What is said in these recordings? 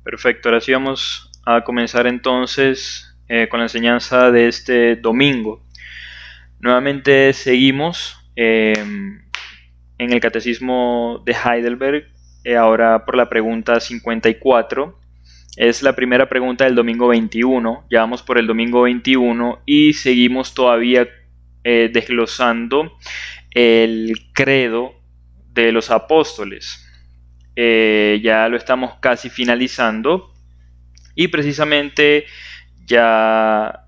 Perfecto, ahora sí vamos a comenzar entonces con la enseñanza de este domingo. Nuevamente seguimos en el Catecismo de Heidelberg, ahora por la pregunta 54. Es la primera pregunta del domingo 21, ya vamos por el domingo 21 y seguimos todavía desglosando el credo de los apóstoles. Ya lo estamos casi finalizando y precisamente ya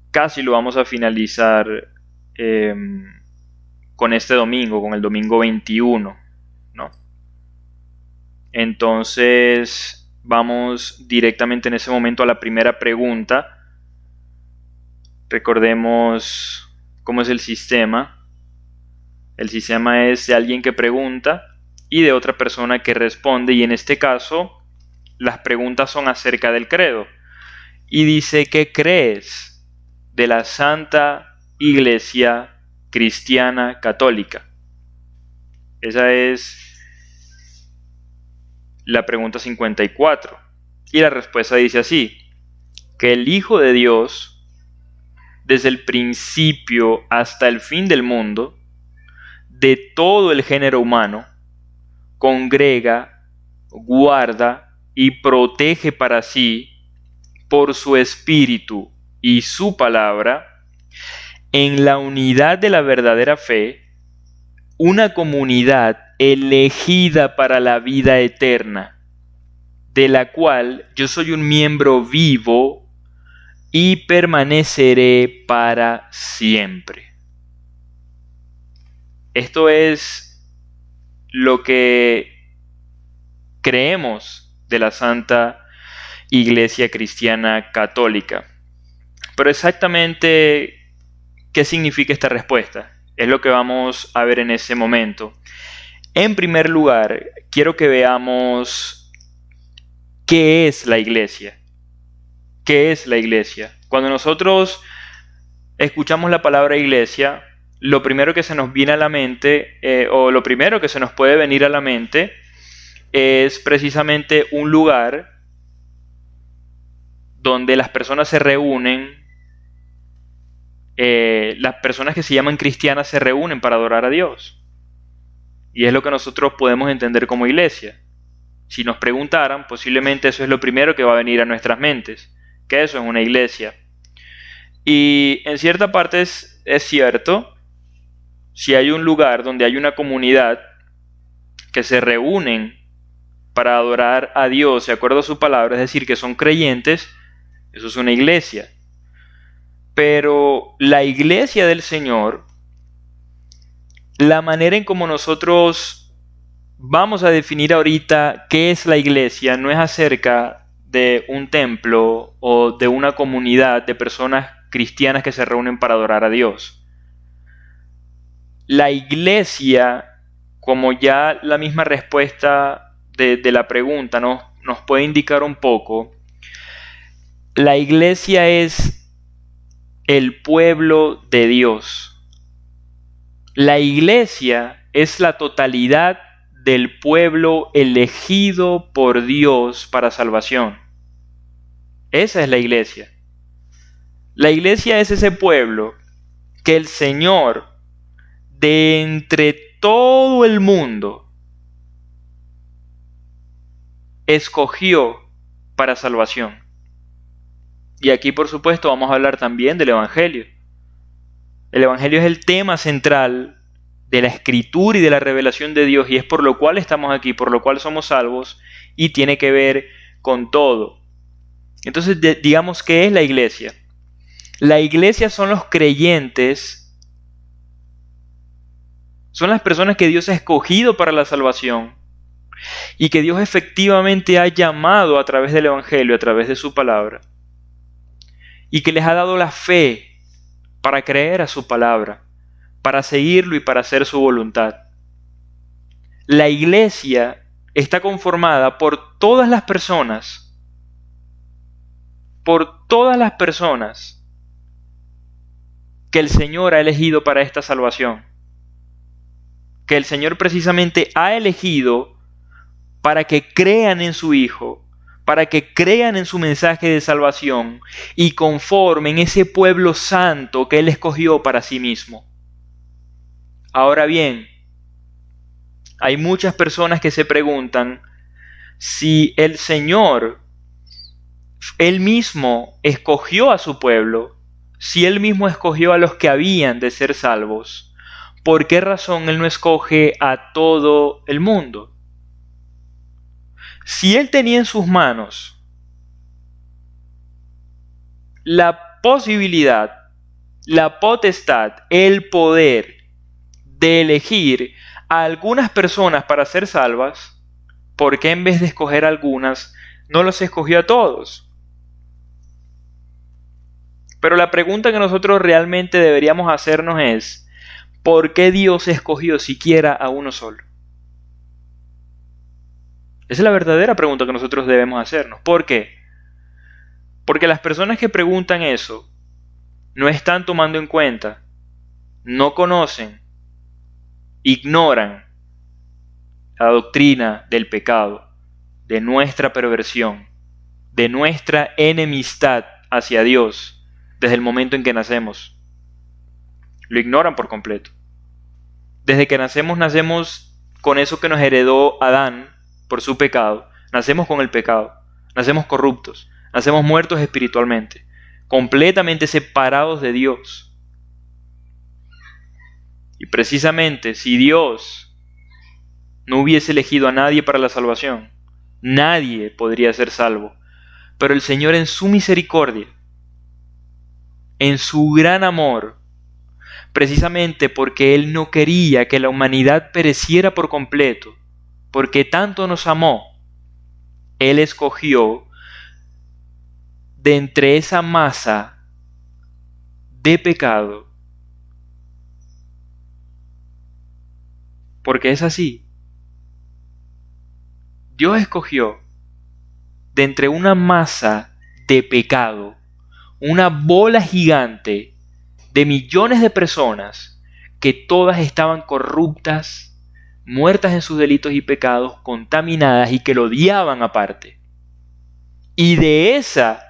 casi lo vamos a finalizar eh, con este domingo, con el domingo 21, ¿no? Entonces vamos directamente en ese momento a la primera pregunta. Recordemos cómo es el sistema. El sistema es de alguien que pregunta y de otra persona que responde, y en este caso las preguntas son acerca del credo. Y dice: ¿qué crees de la Santa Iglesia Cristiana Católica? Esa es la pregunta 54. Y la respuesta dice así: que el Hijo de Dios, desde el principio hasta el fin del mundo, de todo el género humano, congrega, guarda y protege para sí, por su Espíritu y su palabra, en la unidad de la verdadera fe, una comunidad elegida para la vida eterna, de la cual yo soy un miembro vivo y permaneceré para siempre. Esto es lo que creemos de la Santa Iglesia Cristiana Católica. Pero exactamente, ¿qué significa esta respuesta? Es lo que vamos a ver en ese momento. En primer lugar, quiero que veamos qué es la Iglesia. ¿Qué es la Iglesia? Cuando nosotros escuchamos la palabra Iglesia, lo primero que se nos viene a la mente, o lo primero que se nos puede venir a la mente, es precisamente un lugar donde las personas se reúnen. Las personas que se llaman cristianas se reúnen para adorar a Dios. Y es lo que nosotros podemos entender como iglesia. Si nos preguntaran, posiblemente eso es lo primero que va a venir a nuestras mentes, que eso es una iglesia. Y en cierta parte es cierto. Si hay un lugar donde hay una comunidad que se reúnen para adorar a Dios de acuerdo a su palabra, es decir, que son creyentes, eso es una iglesia. Pero la iglesia del Señor, la manera en como nosotros vamos a definir ahorita qué es la iglesia, no es acerca de un templo o de una comunidad de personas cristianas que se reúnen para adorar a Dios. La iglesia, como ya la misma respuesta de la pregunta nos puede indicar un poco, la iglesia es el pueblo de Dios. La iglesia es la totalidad del pueblo elegido por Dios para salvación. Esa es la iglesia. La iglesia es ese pueblo que el Señor, de entre todo el mundo, escogió para salvación. Y aquí, por supuesto, vamos a hablar también del Evangelio. El Evangelio es el tema central de la escritura y de la revelación de Dios, y es por lo cual estamos aquí, por lo cual somos salvos, y tiene que ver con todo. Entonces, digamos, ¿qué es la iglesia? La iglesia son los creyentes, son las personas que Dios ha escogido para la salvación y que Dios efectivamente ha llamado a través del Evangelio, a través de su palabra, y que les ha dado la fe para creer a su palabra, para seguirlo y para hacer su voluntad. La iglesia está conformada por todas las personas que el Señor ha elegido para esta salvación, que el Señor precisamente ha elegido para que crean en su Hijo, para que crean en su mensaje de salvación y conformen ese pueblo santo que Él escogió para sí mismo. Ahora bien, hay muchas personas que se preguntan si el Señor, Él mismo escogió a su pueblo, si Él mismo escogió a los que habían de ser salvos, ¿por qué razón Él no escoge a todo el mundo? Si Él tenía en sus manos la posibilidad, la potestad, el poder de elegir a algunas personas para ser salvas, ¿por qué en vez de escoger a algunas, no los escogió a todos? Pero la pregunta que nosotros realmente deberíamos hacernos es, ¿por qué Dios escogió siquiera a uno solo? Esa es la verdadera pregunta que nosotros debemos hacernos. ¿Por qué? Porque las personas que preguntan eso no están tomando en cuenta, no conocen, ignoran la doctrina del pecado, de nuestra perversión, de nuestra enemistad hacia Dios desde el momento en que nacemos. Lo ignoran por completo. Desde que nacemos con eso que nos heredó Adán por su pecado. Nacemos con el pecado. Nacemos corruptos. Nacemos muertos espiritualmente. Completamente separados de Dios. Y precisamente si Dios no hubiese elegido a nadie para la salvación, nadie podría ser salvo. Pero el Señor en su misericordia, en su gran amor, precisamente porque Él no quería que la humanidad pereciera por completo, porque tanto nos amó, Él escogió de entre esa masa de pecado, porque es así. Dios escogió de entre una masa de pecado, una bola gigante de millones de personas que todas estaban corruptas, muertas en sus delitos y pecados, contaminadas y que lo odiaban aparte. Y de esa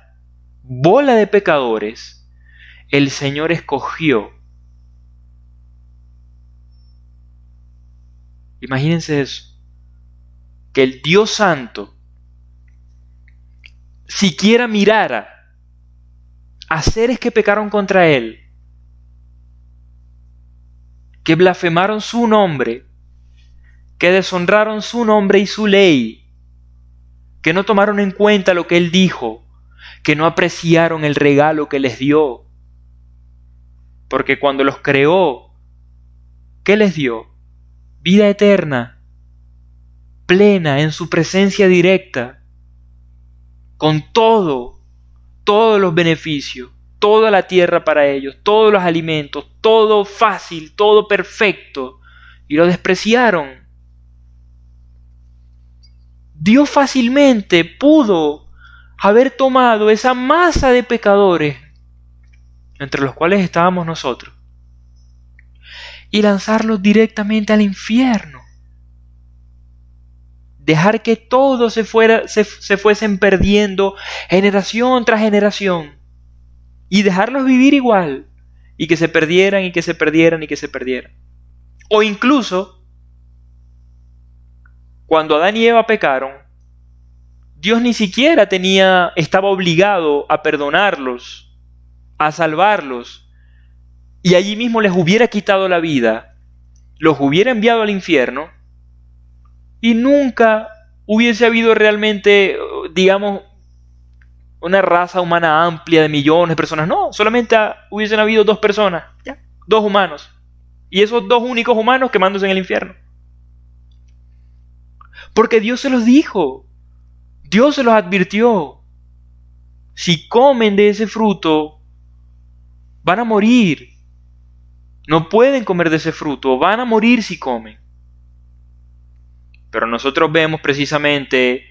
bola de pecadores, el Señor escogió. Imagínense eso, que el Dios Santo siquiera mirara a seres que pecaron contra Él, que blasfemaron su nombre, que deshonraron su nombre y su ley, que no tomaron en cuenta lo que Él dijo, que no apreciaron el regalo que les dio. Porque cuando los creó, ¿qué les dio? Vida eterna, plena en su presencia directa, con todos los beneficios, toda la tierra para ellos, todos los alimentos, todo fácil, todo perfecto, y lo despreciaron. Dios fácilmente pudo haber tomado esa masa de pecadores, entre los cuales estábamos nosotros, y lanzarlos directamente al infierno. Dejar que todos se fuesen perdiendo generación tras generación, y dejarlos vivir igual, y que se perdieran, y que se perdieran, y que se perdieran. O incluso, cuando Adán y Eva pecaron, Dios ni siquiera estaba obligado a perdonarlos, a salvarlos, y allí mismo les hubiera quitado la vida, los hubiera enviado al infierno, y nunca hubiese habido realmente, digamos, una raza humana amplia de millones de personas. No, solamente hubiesen habido 2 personas, ¿ya? 2 humanos. Y esos 2 únicos humanos quemándose en el infierno. Porque Dios se los dijo. Dios se los advirtió. Si comen de ese fruto, van a morir. No pueden comer de ese fruto, van a morir si comen. Pero nosotros vemos precisamente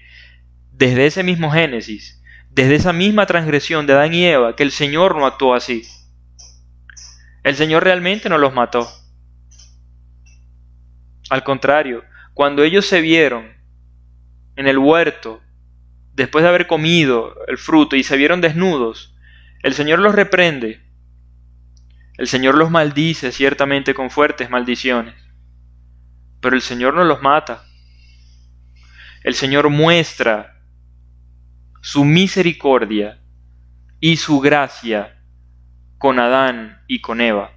desde ese mismo Génesis, desde esa misma transgresión de Adán y Eva, que el Señor no actuó así. El Señor realmente no los mató. Al contrario, cuando ellos se vieron en el huerto, después de haber comido el fruto y se vieron desnudos, el Señor los reprende. El Señor los maldice ciertamente con fuertes maldiciones, pero el Señor no los mata. El Señor muestra su misericordia y su gracia con Adán y con Eva.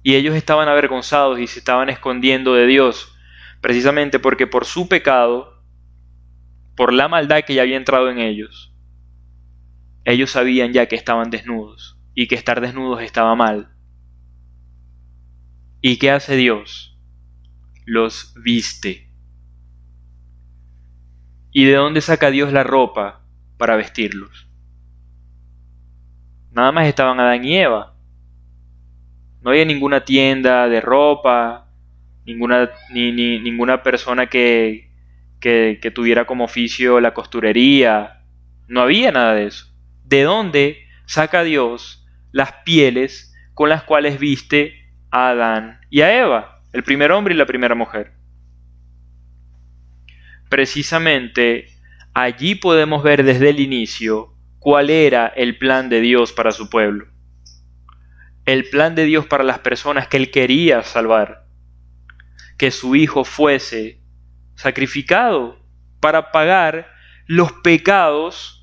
Y ellos estaban avergonzados y se estaban escondiendo de Dios, precisamente porque por su pecado, por la maldad que ya había entrado en ellos sabían ya que estaban desnudos y que estar desnudos estaba mal. ¿Y qué hace Dios? Los viste. ¿Y de dónde saca Dios la ropa para vestirlos? Nada más estaban Adán y Eva. No había ninguna tienda de ropa, ninguna persona que tuviera como oficio la costurería. No había nada de eso. ¿De dónde saca Dios las pieles con las cuales viste a Adán y a Eva, el primer hombre y la primera mujer? Precisamente allí podemos ver desde el inicio cuál era el plan de Dios para su pueblo. El plan de Dios para las personas que Él quería salvar. Que su Hijo fuese sacrificado para pagar los pecados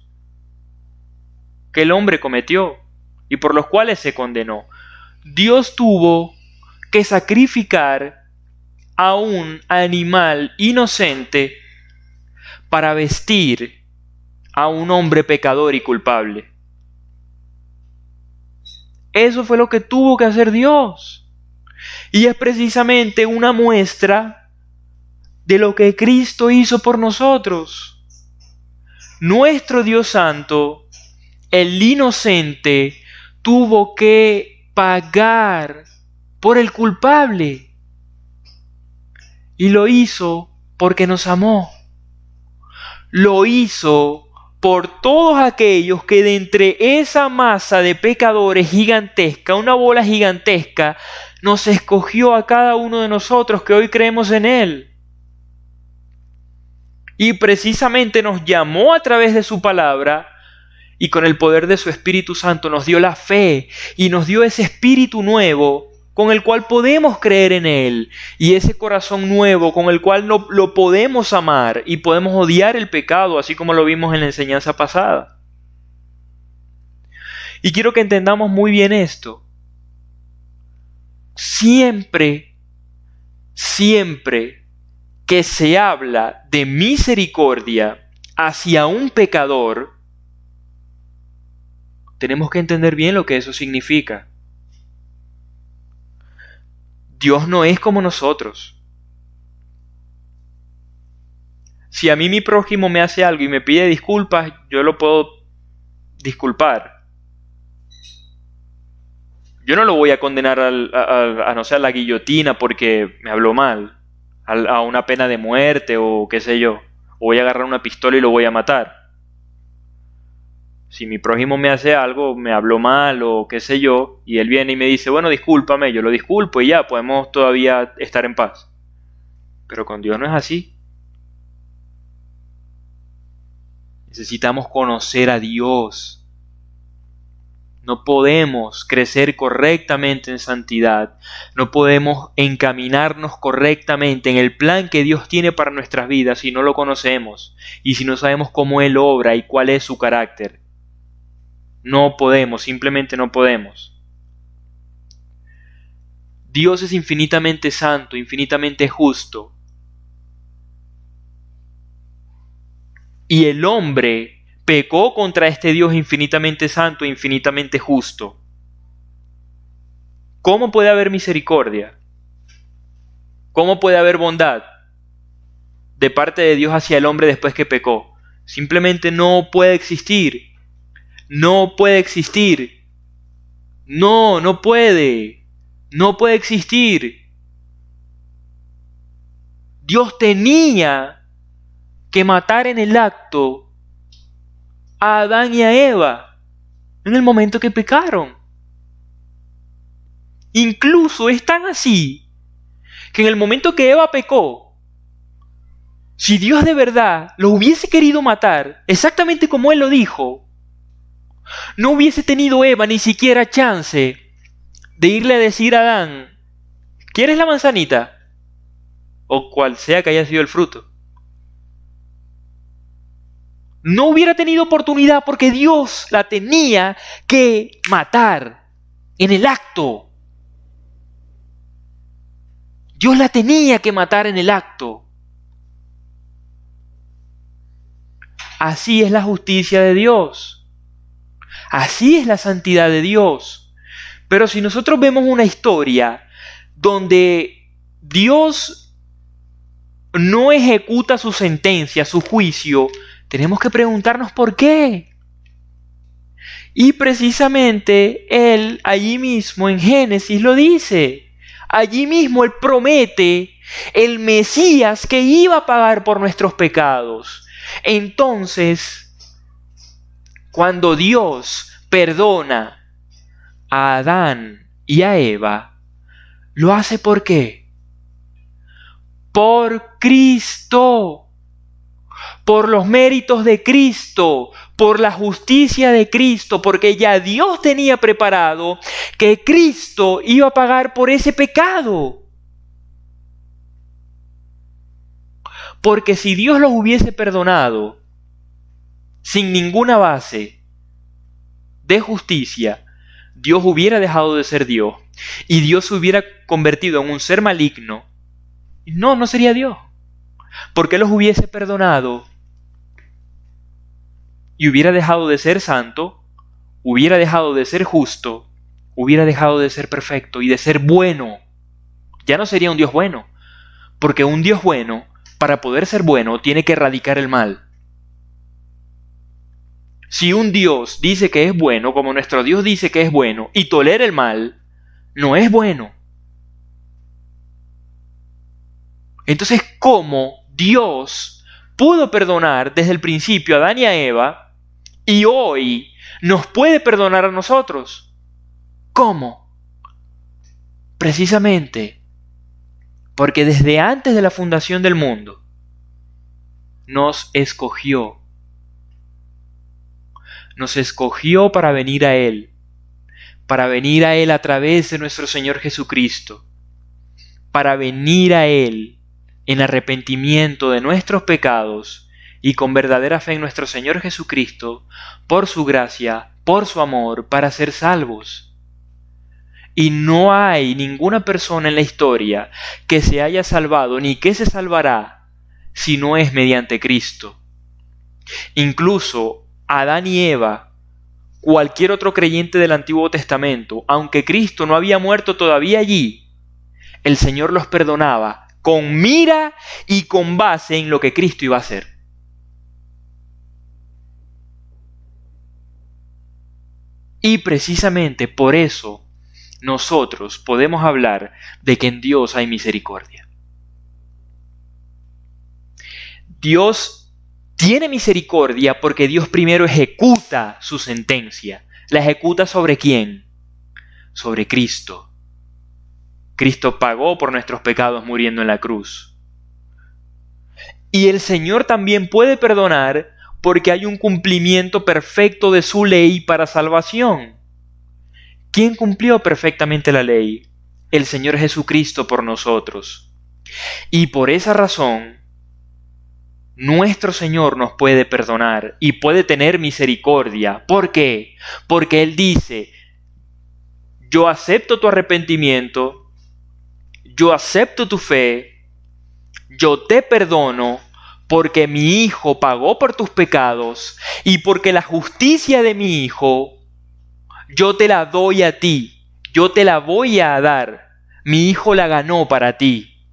que el hombre cometió y por los cuales se condenó. Dios tuvo que sacrificar a un animal inocente para vestir a un hombre pecador y culpable. Eso fue lo que tuvo que hacer Dios. Y es precisamente una muestra de lo que Cristo hizo por nosotros. Nuestro Dios Santo, el inocente, tuvo que pagar por el culpable. Y lo hizo porque nos amó. Lo hizo por todos aquellos que de entre esa masa de pecadores gigantesca, una bola gigantesca, nos escogió a cada uno de nosotros que hoy creemos en Él. Y precisamente nos llamó a través de su palabra y con el poder de su Espíritu Santo nos dio la fe y nos dio ese espíritu nuevo con el cual podemos creer en Él y ese corazón nuevo con el cual lo podemos amar y podemos odiar el pecado, así como lo vimos en la enseñanza pasada. Y quiero que entendamos muy bien esto. Siempre que se habla de misericordia hacia un pecador, tenemos que entender bien lo que eso significa. Dios no es como nosotros. Si a mí mi prójimo me hace algo y me pide disculpas, yo lo puedo disculpar. Yo no lo voy a condenar no sé, a la guillotina porque me habló mal, a una pena de muerte o qué sé yo. O voy a agarrar una pistola y lo voy a matar. Si mi prójimo me hace algo, me habló mal o qué sé yo, y él viene y me dice, bueno, discúlpame, yo lo disculpo y ya, podemos todavía estar en paz. Pero con Dios no es así. Necesitamos conocer a Dios. No podemos crecer correctamente en santidad. No podemos encaminarnos correctamente en el plan que Dios tiene para nuestras vidas si no lo conocemos y si no sabemos cómo Él obra y cuál es su carácter. No podemos, simplemente no podemos. Dios es infinitamente santo, infinitamente justo. Y el hombre pecó contra este Dios infinitamente santo, infinitamente justo. ¿Cómo puede haber misericordia? ¿Cómo puede haber bondad de parte de Dios hacia el hombre después que pecó? Simplemente no puede existir. No puede existir. No puede. No puede existir. Dios tenía que matar en el acto a Adán y a Eva en el momento que pecaron. Incluso es tan así que en el momento que Eva pecó, Si Dios de verdad los hubiese querido matar, exactamente como Él lo dijo, no hubiese tenido Eva ni siquiera chance de irle a decir a Adán, ¿quieres la manzanita? O cual sea que haya sido el fruto. No hubiera tenido oportunidad porque Dios la tenía que matar en el acto. Dios la tenía que matar en el acto. Así es la justicia de Dios. Así es la santidad de Dios. Pero si nosotros vemos una historia donde Dios no ejecuta su sentencia, su juicio, tenemos que preguntarnos por qué. Y precisamente Él allí mismo en Génesis lo dice. Allí mismo Él promete el Mesías que iba a pagar por nuestros pecados. Entonces, cuando Dios perdona a Adán y a Eva, ¿lo hace por qué? Por Cristo. Por los méritos de Cristo, por la justicia de Cristo, porque ya Dios tenía preparado que Cristo iba a pagar por ese pecado. Porque si Dios los hubiese perdonado sin ninguna base de justicia, Dios hubiera dejado de ser Dios y Dios se hubiera convertido en un ser maligno. No sería Dios. Porque los hubiese perdonado y hubiera dejado de ser santo, hubiera dejado de ser justo, hubiera dejado de ser perfecto y de ser bueno. Ya no sería un Dios bueno, porque un Dios bueno, para poder ser bueno, tiene que erradicar el mal. Si un Dios dice que es bueno, como nuestro Dios dice que es bueno, y tolera el mal, no es bueno. Entonces, ¿cómo Dios pudo perdonar desde el principio a Adán y a Eva y hoy nos puede perdonar a nosotros? ¿Cómo? Precisamente porque desde antes de la fundación del mundo nos escogió. Nos escogió para venir a Él a través de nuestro Señor Jesucristo, para venir a Él en arrepentimiento de nuestros pecados y con verdadera fe en nuestro Señor Jesucristo, por su gracia, por su amor, para ser salvos. Y no hay ninguna persona en la historia que se haya salvado ni que se salvará si no es mediante Cristo. Incluso Adán y Eva, cualquier otro creyente del Antiguo Testamento, aunque Cristo no había muerto todavía allí, el Señor los perdonaba con mira y con base en lo que Cristo iba a hacer. Y precisamente por eso nosotros podemos hablar de que en Dios hay misericordia. Dios tiene misericordia porque Dios primero ejecuta su sentencia. ¿La ejecuta sobre quién? Sobre Cristo. Cristo pagó por nuestros pecados muriendo en la cruz. Y el Señor también puede perdonar porque hay un cumplimiento perfecto de su ley para salvación. ¿Quién cumplió perfectamente la ley? El Señor Jesucristo por nosotros. Y por esa razón, nuestro Señor nos puede perdonar y puede tener misericordia. ¿Por qué? Porque Él dice, yo acepto tu arrepentimiento, yo acepto tu fe, yo te perdono porque mi Hijo pagó por tus pecados y porque la justicia de mi Hijo yo te la doy a ti, yo te la voy a dar. Mi Hijo la ganó para ti,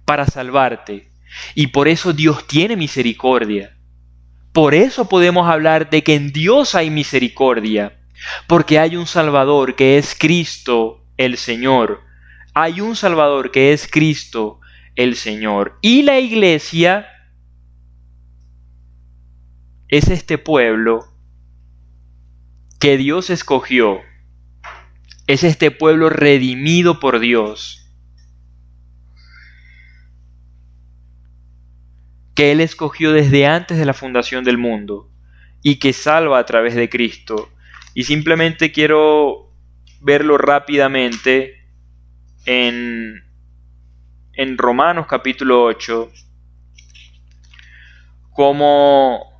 para salvarte. Y por eso Dios tiene misericordia. Por eso podemos hablar de que en Dios hay misericordia. Porque hay un Salvador que es Cristo el Señor. Hay un Salvador que es Cristo el Señor. Y la iglesia es este pueblo que Dios escogió, es este pueblo redimido por Dios, que Él escogió desde antes de la fundación del mundo y que salva a través de Cristo. Y simplemente quiero verlo rápidamente en Romanos capítulo 8, cómo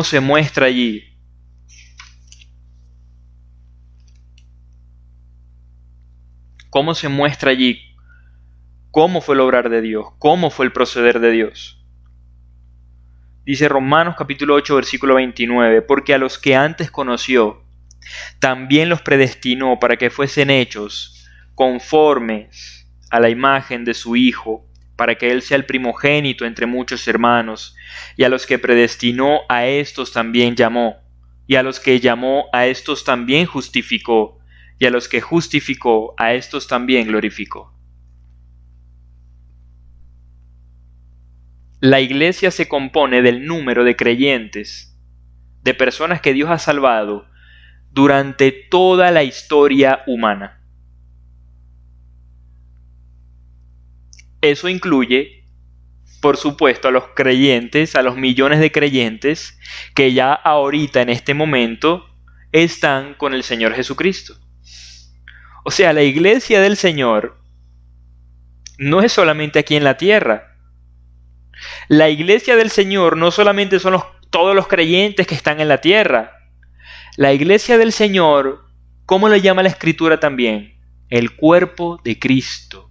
se muestra allí. Cómo se muestra allí cómo fue el obrar de Dios, cómo fue el proceder de Dios. Dice Romanos capítulo 8, versículo 29, porque a los que antes conoció, también los predestinó para que fuesen hechos conformes a la imagen de su Hijo, para que Él sea el primogénito entre muchos hermanos. Y a los que predestinó, a estos también llamó. Y a los que llamó, a estos también justificó. Y a los que justificó, a estos también glorificó. La iglesia se compone del número de creyentes, de personas que Dios ha salvado durante toda la historia humana. Eso incluye, por supuesto, a los creyentes, a los millones de creyentes que ya ahorita en este momento están con el Señor Jesucristo. O sea, la iglesia del Señor no es solamente aquí en la tierra. La iglesia del Señor no solamente son todos los creyentes que están en la tierra. La iglesia del Señor, ¿cómo le llama la Escritura también? El cuerpo de Cristo.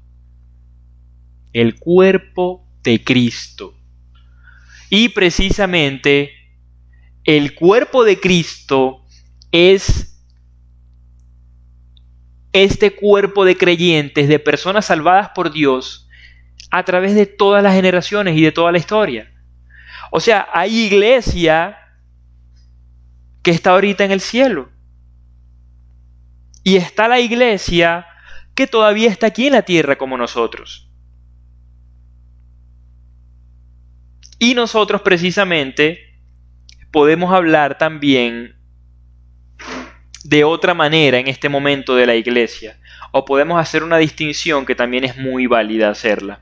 El cuerpo de Cristo. Y precisamente el cuerpo de Cristo es este cuerpo de creyentes, de personas salvadas por Dios a través de todas las generaciones y de toda la historia. O sea, hay iglesia que está ahorita en el cielo. Y está la iglesia que todavía está aquí en la tierra como nosotros. Y nosotros precisamente podemos hablar también de otra manera en este momento de la iglesia. O podemos hacer una distinción que también es muy válida hacerla.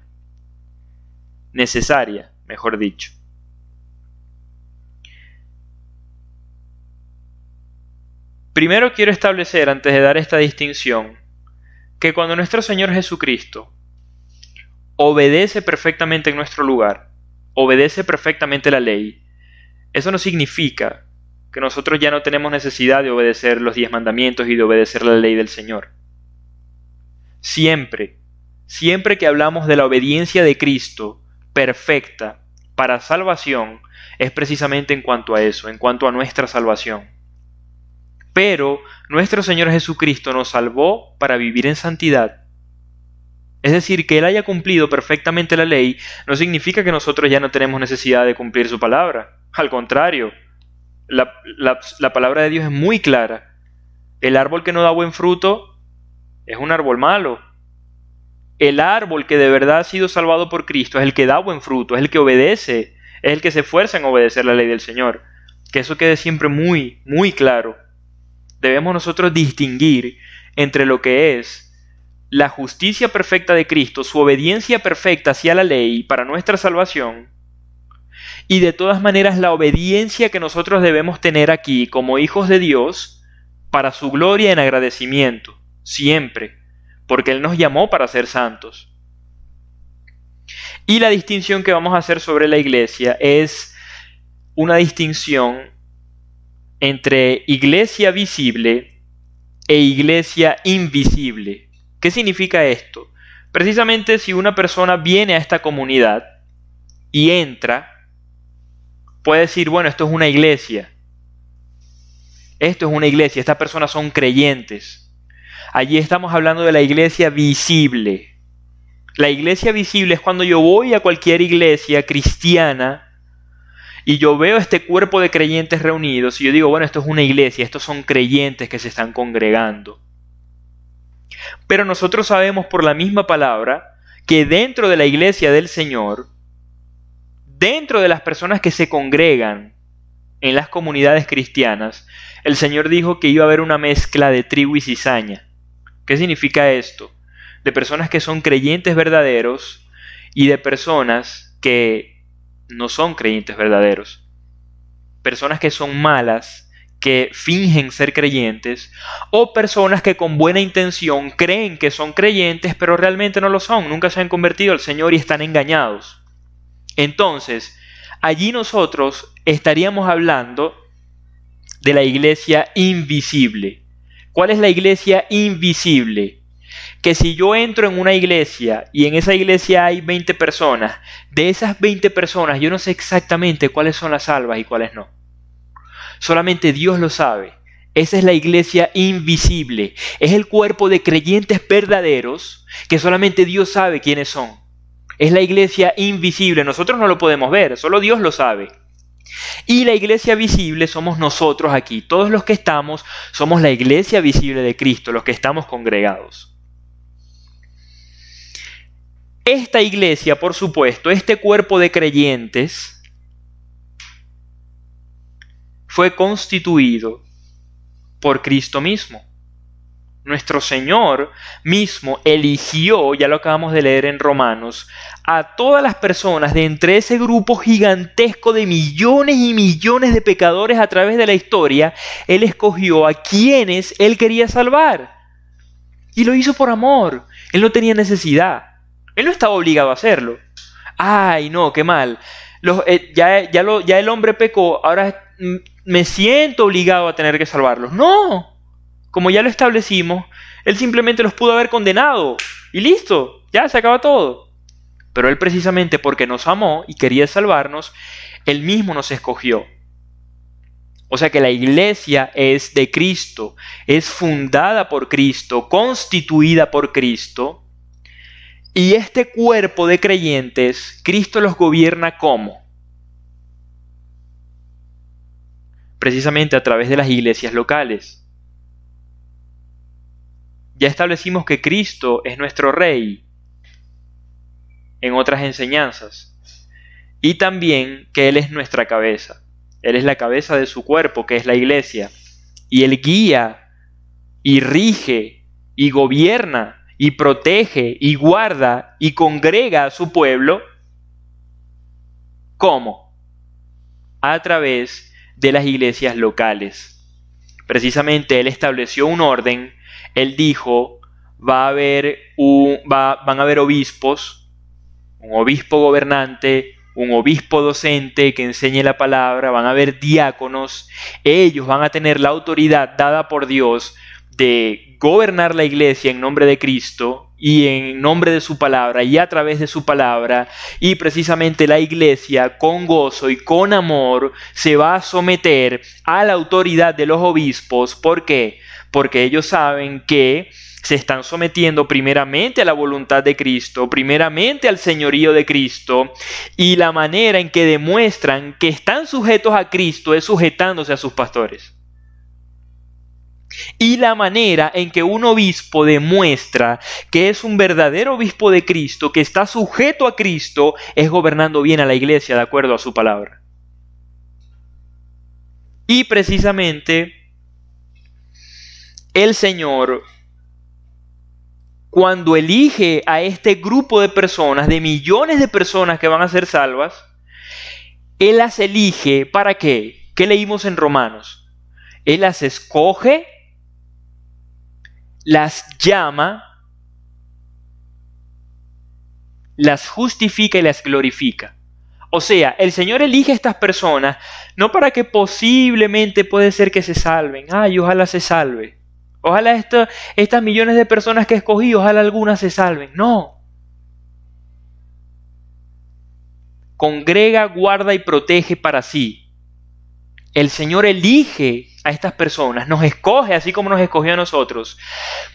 Necesaria, mejor dicho. Primero quiero establecer, antes de dar esta distinción, que cuando nuestro Señor Jesucristo obedece perfectamente en nuestro lugar, obedece perfectamente la ley, eso no significa que nosotros ya no tenemos necesidad de obedecer los 10 mandamientos y de obedecer la ley del Señor. Siempre que hablamos de la obediencia de Cristo perfecta para salvación, es precisamente en cuanto a eso, en cuanto a nuestra salvación. Pero nuestro Señor Jesucristo nos salvó para vivir en santidad. Es decir, que Él haya cumplido perfectamente la ley no significa que nosotros ya no tenemos necesidad de cumplir su palabra. Al contrario, la palabra de Dios es muy clara. El árbol que no da buen fruto es un árbol malo. El árbol que de verdad ha sido salvado por Cristo es el que da buen fruto, es el que obedece, es el que se esfuerza en obedecer la ley del Señor. Que eso quede siempre muy, muy claro. Debemos nosotros distinguir entre lo que es la justicia perfecta de Cristo, su obediencia perfecta hacia la ley para nuestra salvación, y de todas maneras la obediencia que nosotros debemos tener aquí como hijos de Dios para su gloria en agradecimiento, siempre, porque Él nos llamó para ser santos. Y la distinción que vamos a hacer sobre la iglesia es una distinción entre iglesia visible e iglesia invisible. ¿Qué significa esto? Precisamente si una persona viene a esta comunidad y entra, puede decir, bueno, esto es una iglesia. Esto es una iglesia, estas personas son creyentes. Allí estamos hablando de la iglesia visible. La iglesia visible es cuando yo voy a cualquier iglesia cristiana y yo veo este cuerpo de creyentes reunidos y yo digo, bueno, esto es una iglesia, estos son creyentes que se están congregando. Pero nosotros sabemos por la misma palabra que dentro de la iglesia del Señor, dentro de las personas que se congregan en las comunidades cristianas, el Señor dijo que iba a haber una mezcla de trigo y cizaña. ¿Qué significa esto? De personas que son creyentes verdaderos y de personas que no son creyentes verdaderos, personas que son malas, que fingen ser creyentes, o personas que con buena intención creen que son creyentes, pero realmente no lo son, nunca se han convertido al Señor y están engañados. Entonces, allí nosotros estaríamos hablando de la iglesia invisible. ¿Cuál es la iglesia invisible? Que si yo entro en una iglesia y en esa iglesia hay 20 personas, de esas 20 personas yo no sé exactamente cuáles son las salvas y cuáles no. Solamente Dios lo sabe. Esa es la iglesia invisible. Es el cuerpo de creyentes verdaderos que solamente Dios sabe quiénes son. Es la iglesia invisible. Nosotros no lo podemos ver, solo Dios lo sabe. Y la iglesia visible somos nosotros aquí. Todos los que estamos somos la iglesia visible de Cristo, los que estamos congregados. Esta iglesia, por supuesto, este cuerpo de creyentes, fue constituido por Cristo mismo. Nuestro Señor mismo eligió, ya lo acabamos de leer en Romanos, a todas las personas de entre ese grupo gigantesco de millones y millones de pecadores a través de la historia. Él escogió a quienes Él quería salvar. Y lo hizo por amor. Él no tenía necesidad. Él no estaba obligado a hacerlo. Ay, no, qué mal. Ya el hombre pecó, ahora me siento obligado a tener que salvarlos. No, como ya lo establecimos, Él simplemente los pudo haber condenado y listo, ya se acaba todo. Pero Él precisamente porque nos amó y quería salvarnos, Él mismo nos escogió. O sea que la iglesia es de Cristo, es fundada por Cristo, constituida por Cristo. Y este cuerpo de creyentes, Cristo los gobierna ¿cómo? Precisamente a través de las iglesias locales. Ya establecimos que Cristo es nuestro Rey en otras enseñanzas. Y también que Él es nuestra cabeza. Él es la cabeza de su cuerpo, que es la iglesia. Y Él guía, y rige, y gobierna, y protege, y guarda, y congrega a su pueblo. ¿Cómo? A través de las iglesias locales. Precisamente Él estableció un orden. Él dijo, van a haber obispos, un obispo gobernante, un obispo docente que enseñe la palabra, van a haber diáconos. Ellos van a tener la autoridad dada por Dios de gobernar la iglesia en nombre de Cristo y en nombre de su palabra y a través de su palabra. Y precisamente la iglesia con gozo y con amor se va a someter a la autoridad de los obispos. ¿Por qué? Porque ellos saben que se están sometiendo primeramente a la voluntad de Cristo, primeramente al señorío de Cristo, y la manera en que demuestran que están sujetos a Cristo es sujetándose a sus pastores. Y la manera en que un obispo demuestra que es un verdadero obispo de Cristo, que está sujeto a Cristo, es gobernando bien a la iglesia de acuerdo a su palabra. Y precisamente el Señor, cuando elige a este grupo de personas, de millones de personas que van a ser salvas, Él las elige ¿para qué? ¿Qué leímos en Romanos? Él las escoge, las llama, las justifica y las glorifica. O sea, el Señor elige a estas personas no para que posiblemente puede ser que se salven. Ay, ojalá se salve. Ojalá estas millones de personas que escogí, ojalá algunas se salven. No. Congrega, guarda y protege para sí. El Señor elige a estas personas, nos escoge así como nos escogió a nosotros,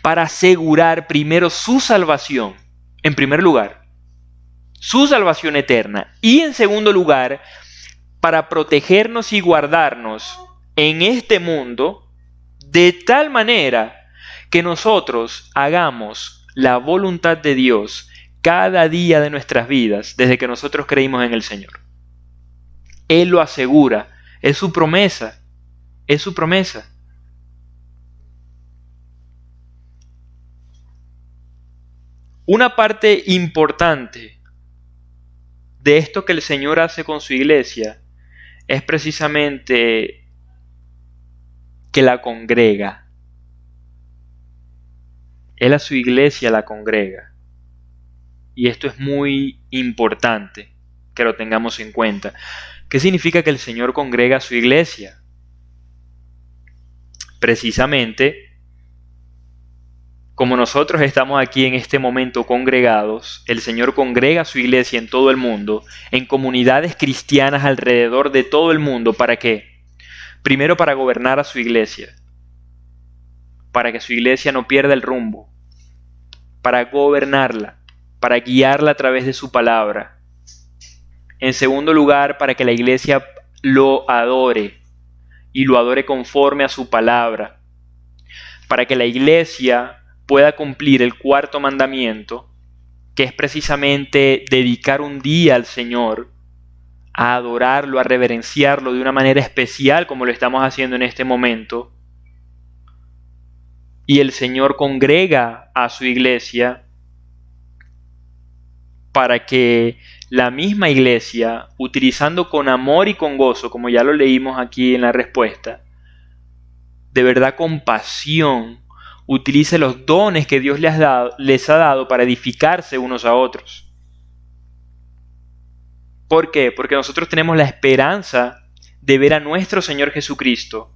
para asegurar primero su salvación, en primer lugar, su salvación eterna, y en segundo lugar, para protegernos y guardarnos en este mundo de tal manera que nosotros hagamos la voluntad de Dios cada día de nuestras vidas desde que nosotros creímos en el Señor. Él lo asegura, es su promesa, es su promesa. Una parte importante de esto que el Señor hace con su iglesia es precisamente que la congrega. Él a su iglesia la congrega. Y esto es muy importante que lo tengamos en cuenta. ¿Qué significa que el Señor congrega a su iglesia? Precisamente, como nosotros estamos aquí en este momento congregados, el Señor congrega a su iglesia en todo el mundo, en comunidades cristianas alrededor de todo el mundo. ¿Para qué? Primero, para gobernar a su iglesia, para que su iglesia no pierda el rumbo, para gobernarla, para guiarla a través de su palabra. En segundo lugar, para que la iglesia lo adore y lo adore conforme a su palabra, para que la iglesia pueda cumplir el cuarto mandamiento, que es precisamente dedicar un día al Señor, a adorarlo, a reverenciarlo de una manera especial como lo estamos haciendo en este momento. Y el Señor congrega a su iglesia para que la misma iglesia, utilizando con amor y con gozo, como ya lo leímos aquí en la respuesta, de verdad con pasión, utilice los dones que Dios les ha dado para edificarse unos a otros. ¿Por qué? Porque nosotros tenemos la esperanza de ver a nuestro Señor Jesucristo.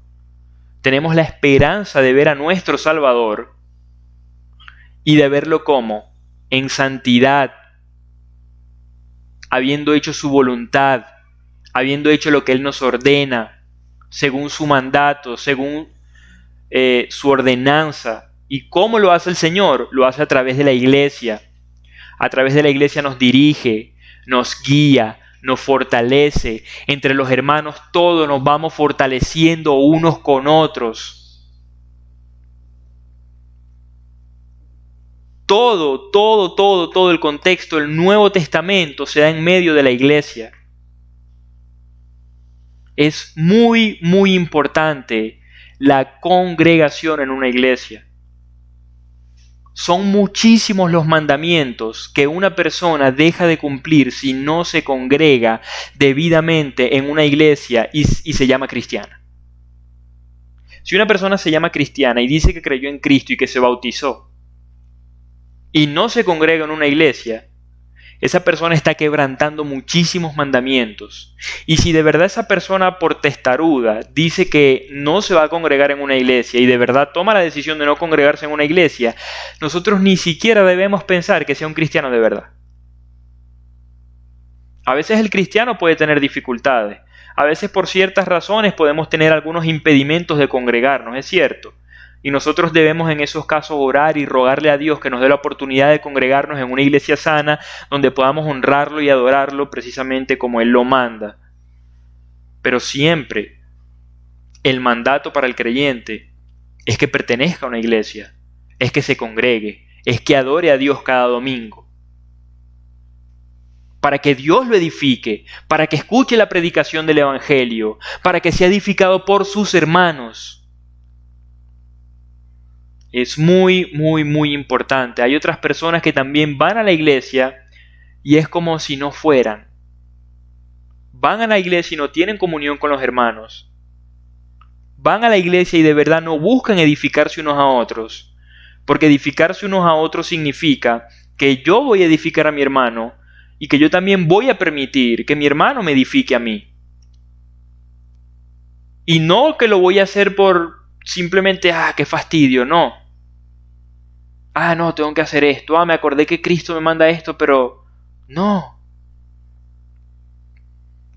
Tenemos la esperanza de ver a nuestro Salvador y de verlo como en santidad, habiendo hecho su voluntad, habiendo hecho lo que Él nos ordena, según su mandato, según su ordenanza. ¿Y cómo lo hace el Señor? Lo hace a través de la iglesia. A través de la iglesia nos dirige, nos guía, nos fortalece. Entre los hermanos todos nos vamos fortaleciendo unos con otros. Todo el contexto del Nuevo Testamento se da en medio de la iglesia. Es muy, muy importante la congregación en una iglesia. Son muchísimos los mandamientos que una persona deja de cumplir si no se congrega debidamente en una iglesia y se llama cristiana. Si una persona se llama cristiana y dice que creyó en Cristo y que se bautizó y no se congrega en una iglesia, esa persona está quebrantando muchísimos mandamientos. Y si de verdad esa persona por testaruda dice que no se va a congregar en una iglesia y de verdad toma la decisión de no congregarse en una iglesia, nosotros ni siquiera debemos pensar que sea un cristiano de verdad. A veces el cristiano puede tener dificultades. A veces por ciertas razones podemos tener algunos impedimentos de congregarnos, es cierto. Y nosotros debemos en esos casos orar y rogarle a Dios que nos dé la oportunidad de congregarnos en una iglesia sana donde podamos honrarlo y adorarlo precisamente como Él lo manda. Pero siempre el mandato para el creyente es que pertenezca a una iglesia, es que se congregue, es que adore a Dios cada domingo. Para que Dios lo edifique, para que escuche la predicación del Evangelio, para que sea edificado por sus hermanos. Es muy, muy, muy importante. Hay otras personas que también van a la iglesia y es como si no fueran. Van a la iglesia y no tienen comunión con los hermanos. Van a la iglesia y de verdad no buscan edificarse unos a otros. Porque edificarse unos a otros significa que yo voy a edificar a mi hermano y que yo también voy a permitir que mi hermano me edifique a mí. Y no que lo voy a hacer por simplemente, qué fastidio, no. No, tengo que hacer esto. Me acordé que Cristo me manda esto, pero no.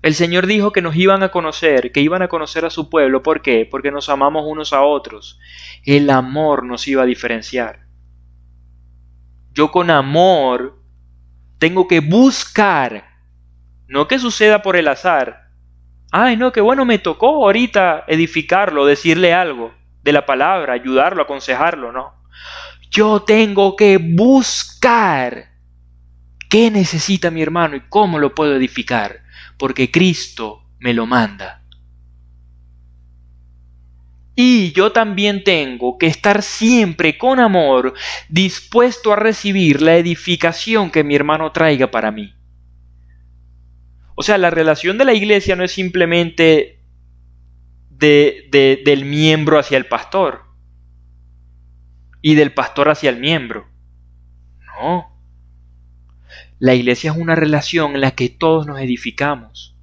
El Señor dijo que nos iban a conocer, que iban a conocer a su pueblo. ¿Por qué? Porque nos amamos unos a otros. El amor nos iba a diferenciar. Yo con amor tengo que buscar, no que suceda por el azar. No, qué bueno, me tocó ahorita edificarlo, decirle algo de la palabra, ayudarlo, aconsejarlo, no. Yo tengo que buscar qué necesita mi hermano y cómo lo puedo edificar, porque Cristo me lo manda. Y yo también tengo que estar siempre con amor, dispuesto a recibir la edificación que mi hermano traiga para mí. O sea, la relación de la iglesia no es simplemente del miembro hacia el pastor y del pastor hacia el miembro. No. La iglesia es una relación en la que todos nos edificamos.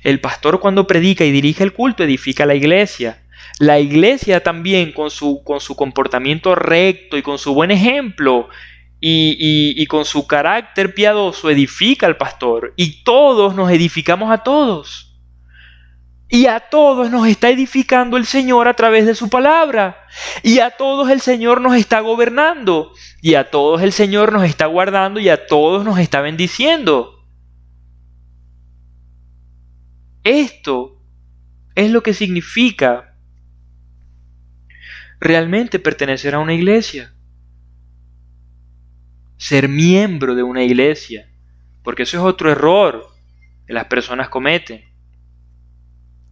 El pastor, cuando predica y dirige el culto, edifica la iglesia. La iglesia también, con su comportamiento recto y con su buen ejemplo y con su carácter piadoso, edifica al pastor. Y todos nos edificamos a todos. Y a todos nos está edificando el Señor a través de su palabra. Y a todos el Señor nos está gobernando. Y a todos el Señor nos está guardando y a todos nos está bendiciendo. Esto es lo que significa realmente pertenecer a una iglesia. Ser miembro de una iglesia. Porque eso es otro error que las personas cometen.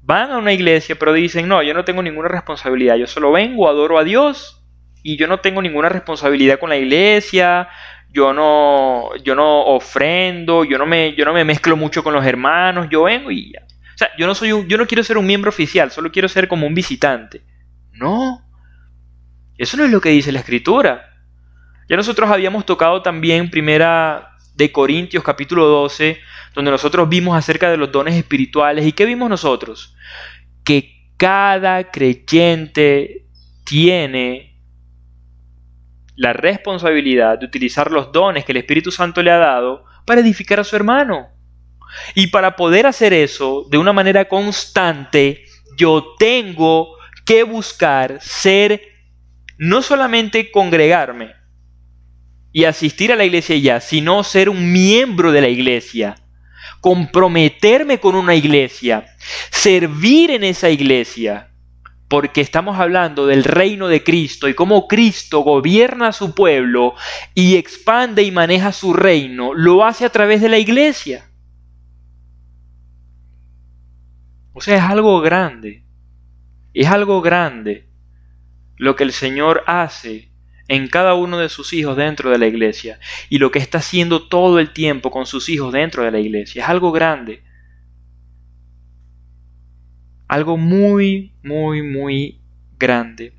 Van a una iglesia pero dicen, no, yo no tengo ninguna responsabilidad, yo solo vengo, adoro a Dios y yo no tengo ninguna responsabilidad con la iglesia, yo no ofrendo, yo no me mezclo mucho con los hermanos, yo vengo y ya. O sea, yo no quiero ser un miembro oficial, solo quiero ser como un visitante. No, eso no es lo que dice la Escritura. Ya nosotros habíamos tocado también Primera de Corintios capítulo 12, donde nosotros vimos acerca de los dones espirituales. ¿Y qué vimos nosotros? Que cada creyente tiene la responsabilidad de utilizar los dones que el Espíritu Santo le ha dado para edificar a su hermano. Y para poder hacer eso de una manera constante, yo tengo que buscar ser, no solamente congregarme y asistir a la iglesia ya, sino ser un miembro de la iglesia. Comprometerme con una iglesia, servir en esa iglesia, porque estamos hablando del reino de Cristo y cómo Cristo gobierna a su pueblo y expande y maneja su reino, lo hace a través de la iglesia. O sea, es algo grande lo que el Señor hace en cada uno de sus hijos dentro de la iglesia y lo que está haciendo todo el tiempo con sus hijos dentro de la iglesia. Es algo grande. Algo muy, muy, muy grande.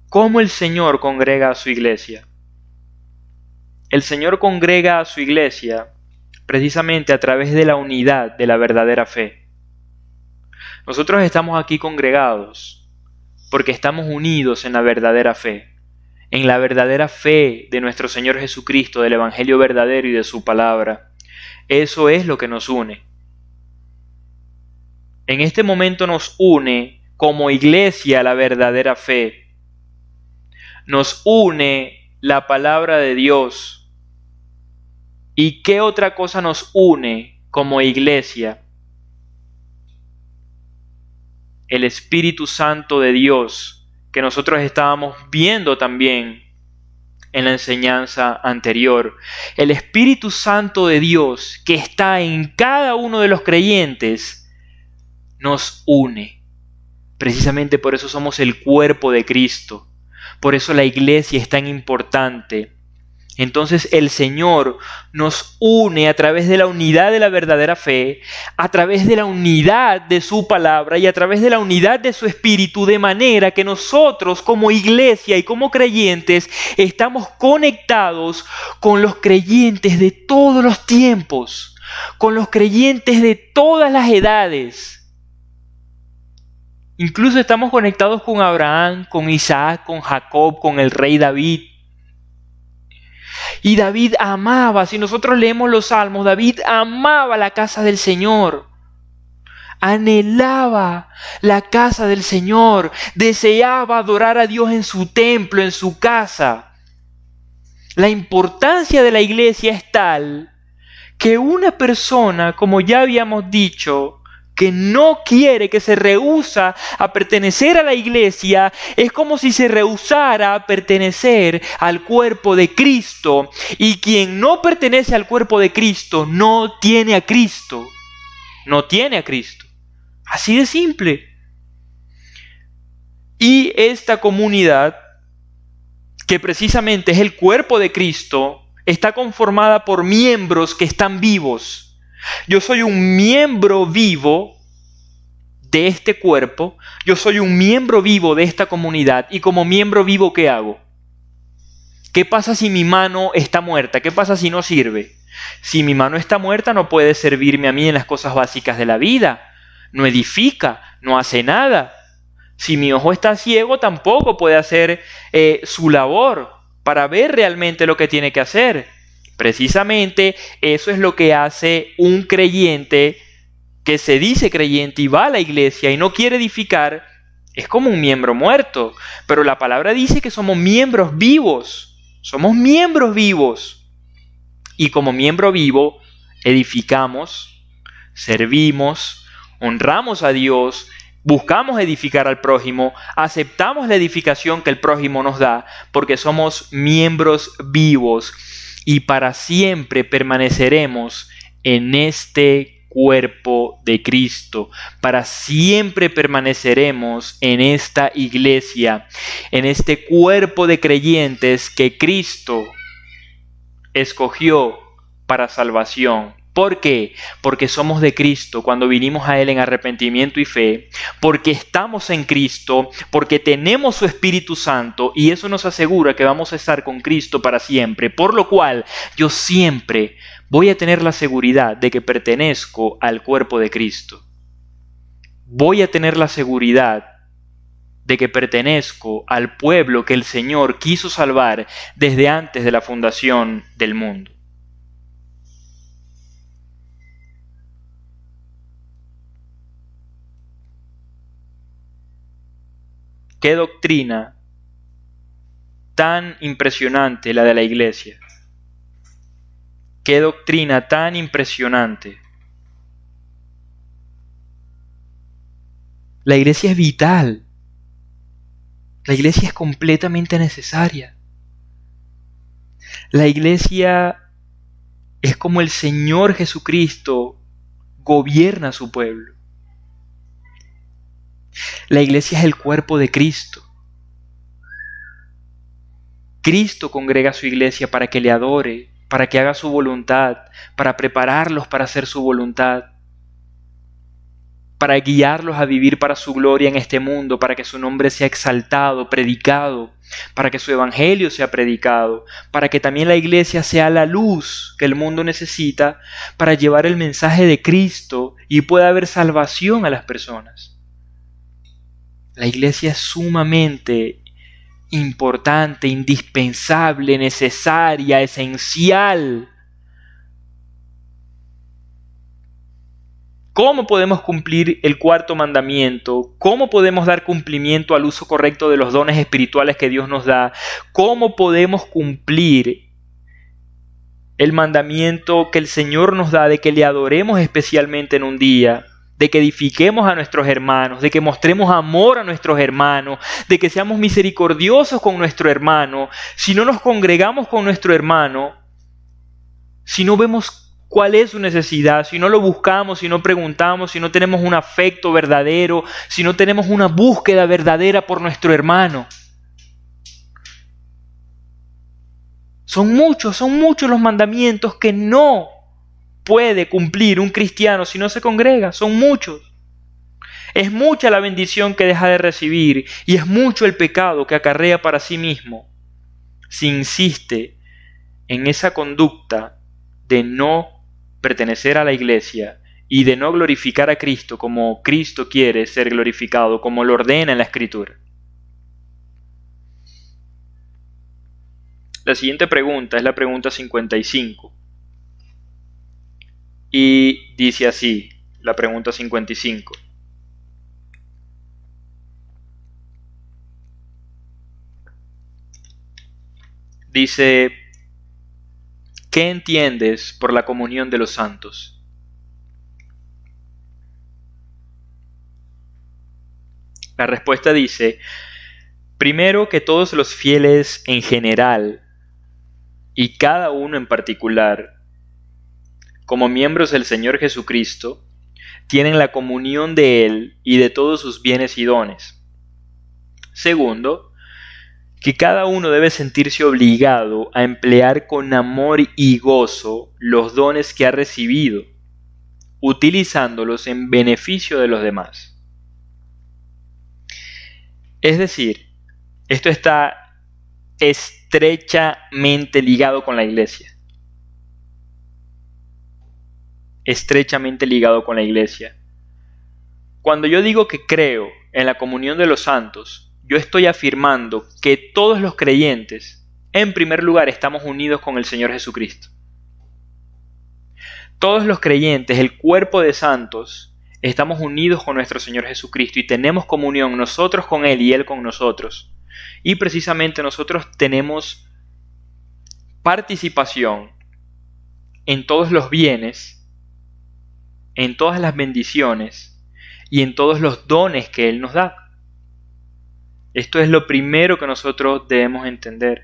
¿Cómo el Señor congrega a su iglesia? El Señor congrega a su iglesia precisamente a través de la unidad de la verdadera fe. Nosotros estamos aquí congregados porque estamos unidos en la verdadera fe, en la verdadera fe de nuestro Señor Jesucristo, del Evangelio verdadero y de su palabra. Eso es lo que nos une. En este momento nos une como iglesia la verdadera fe. Nos une la palabra de Dios. ¿Y qué otra cosa nos une como iglesia? El Espíritu Santo de Dios, que nosotros estábamos viendo también en la enseñanza anterior. El Espíritu Santo de Dios, que está en cada uno de los creyentes, nos une. Precisamente por eso somos el cuerpo de Cristo. Por eso la iglesia es tan importante. Entonces el Señor nos une a través de la unidad de la verdadera fe, a través de la unidad de su palabra y a través de la unidad de su Espíritu, de manera que nosotros como iglesia y como creyentes estamos conectados con los creyentes de todos los tiempos, con los creyentes de todas las edades. Incluso estamos conectados con Abraham, con Isaac, con Jacob, con el rey David. Y David amaba, si nosotros leemos los salmos, David amaba la casa del Señor. Anhelaba la casa del Señor. Deseaba adorar a Dios en su templo, en su casa. La importancia de la iglesia es tal que una persona, como ya habíamos dicho, que no quiere, que se rehúsa a pertenecer a la iglesia, es como si se rehusara a pertenecer al cuerpo de Cristo. Y quien no pertenece al cuerpo de Cristo no tiene a Cristo. No tiene a Cristo. Así de simple. Y esta comunidad, que precisamente es el cuerpo de Cristo, está conformada por miembros que están vivos. Yo soy un miembro vivo de este cuerpo, yo soy un miembro vivo de esta comunidad, y como miembro vivo, ¿qué hago? ¿Qué pasa si mi mano está muerta? ¿Qué pasa si no sirve? Si mi mano está muerta, no puede servirme a mí en las cosas básicas de la vida. No edifica, no hace nada. Si mi ojo está ciego, tampoco puede hacer su labor para ver realmente lo que tiene que hacer. Precisamente eso es lo que hace un creyente que se dice creyente y va a la iglesia y no quiere edificar. Es como un miembro muerto, pero la palabra dice que somos miembros vivos. Somos miembros vivos. Y como miembro vivo, edificamos, servimos, honramos a Dios, buscamos edificar al prójimo, aceptamos la edificación que el prójimo nos da, porque somos miembros vivos y para siempre permaneceremos en este cuerpo de Cristo. Para siempre permaneceremos en esta iglesia, en este cuerpo de creyentes que Cristo escogió para salvación. ¿Por qué? Porque somos de Cristo cuando vinimos a Él en arrepentimiento y fe, porque estamos en Cristo, porque tenemos su Espíritu Santo y eso nos asegura que vamos a estar con Cristo para siempre, por lo cual yo siempre voy a tener la seguridad de que pertenezco al cuerpo de Cristo. Voy a tener la seguridad de que pertenezco al pueblo que el Señor quiso salvar desde antes de la fundación del mundo. Qué doctrina tan impresionante la de la iglesia. Qué doctrina tan impresionante. La iglesia es vital. La iglesia es completamente necesaria. La iglesia es como el Señor Jesucristo gobierna a su pueblo. La iglesia es el cuerpo de Cristo. Cristo congrega a su iglesia para que le adore, para que haga su voluntad, para prepararlos para hacer su voluntad, para guiarlos a vivir para su gloria en este mundo, para que su nombre sea exaltado, predicado, para que su evangelio sea predicado, para que también la iglesia sea la luz que el mundo necesita para llevar el mensaje de Cristo y pueda haber salvación a las personas. La iglesia es sumamente importante, indispensable, necesaria, esencial. ¿Cómo podemos cumplir el cuarto mandamiento? ¿Cómo podemos dar cumplimiento al uso correcto de los dones espirituales que Dios nos da? ¿Cómo podemos cumplir el mandamiento que el Señor nos da de que le adoremos especialmente en un día? De que edifiquemos a nuestros hermanos, de que mostremos amor a nuestros hermanos, de que seamos misericordiosos con nuestro hermano. Si no nos congregamos con nuestro hermano, si no vemos cuál es su necesidad, si no lo buscamos, si no preguntamos, si no tenemos un afecto verdadero, si no tenemos una búsqueda verdadera por nuestro hermano. Son muchos los mandamientos que no puede cumplir un cristiano si no se congrega. Son muchos. Es mucha la bendición que deja de recibir y es mucho el pecado que acarrea para sí mismo si insiste en esa conducta de no pertenecer a la iglesia y de no glorificar a Cristo como Cristo quiere ser glorificado, como lo ordena en la Escritura. La siguiente pregunta es la pregunta 55. Y dice así, la pregunta 55. Dice: ¿qué entiendes por la comunión de los santos? La respuesta dice: primero, que todos los fieles en general y cada uno en particular, como miembros del Señor Jesucristo, tienen la comunión de Él y de todos sus bienes y dones. Segundo, que cada uno debe sentirse obligado a emplear con amor y gozo los dones que ha recibido, utilizándolos en beneficio de los demás. Es decir, esto está estrechamente ligado con la iglesia. Estrechamente ligado con la iglesia. Cuando yo digo que creo en la comunión de los santos, yo estoy afirmando que todos los creyentes, en primer lugar, estamos unidos con el Señor Jesucristo. Todos los creyentes, el cuerpo de santos, estamos unidos con nuestro Señor Jesucristo y tenemos comunión nosotros con Él y Él con nosotros. Y precisamente nosotros tenemos participación en todos los bienes, en todas las bendiciones y en todos los dones que Él nos da. Esto es lo primero que nosotros debemos entender.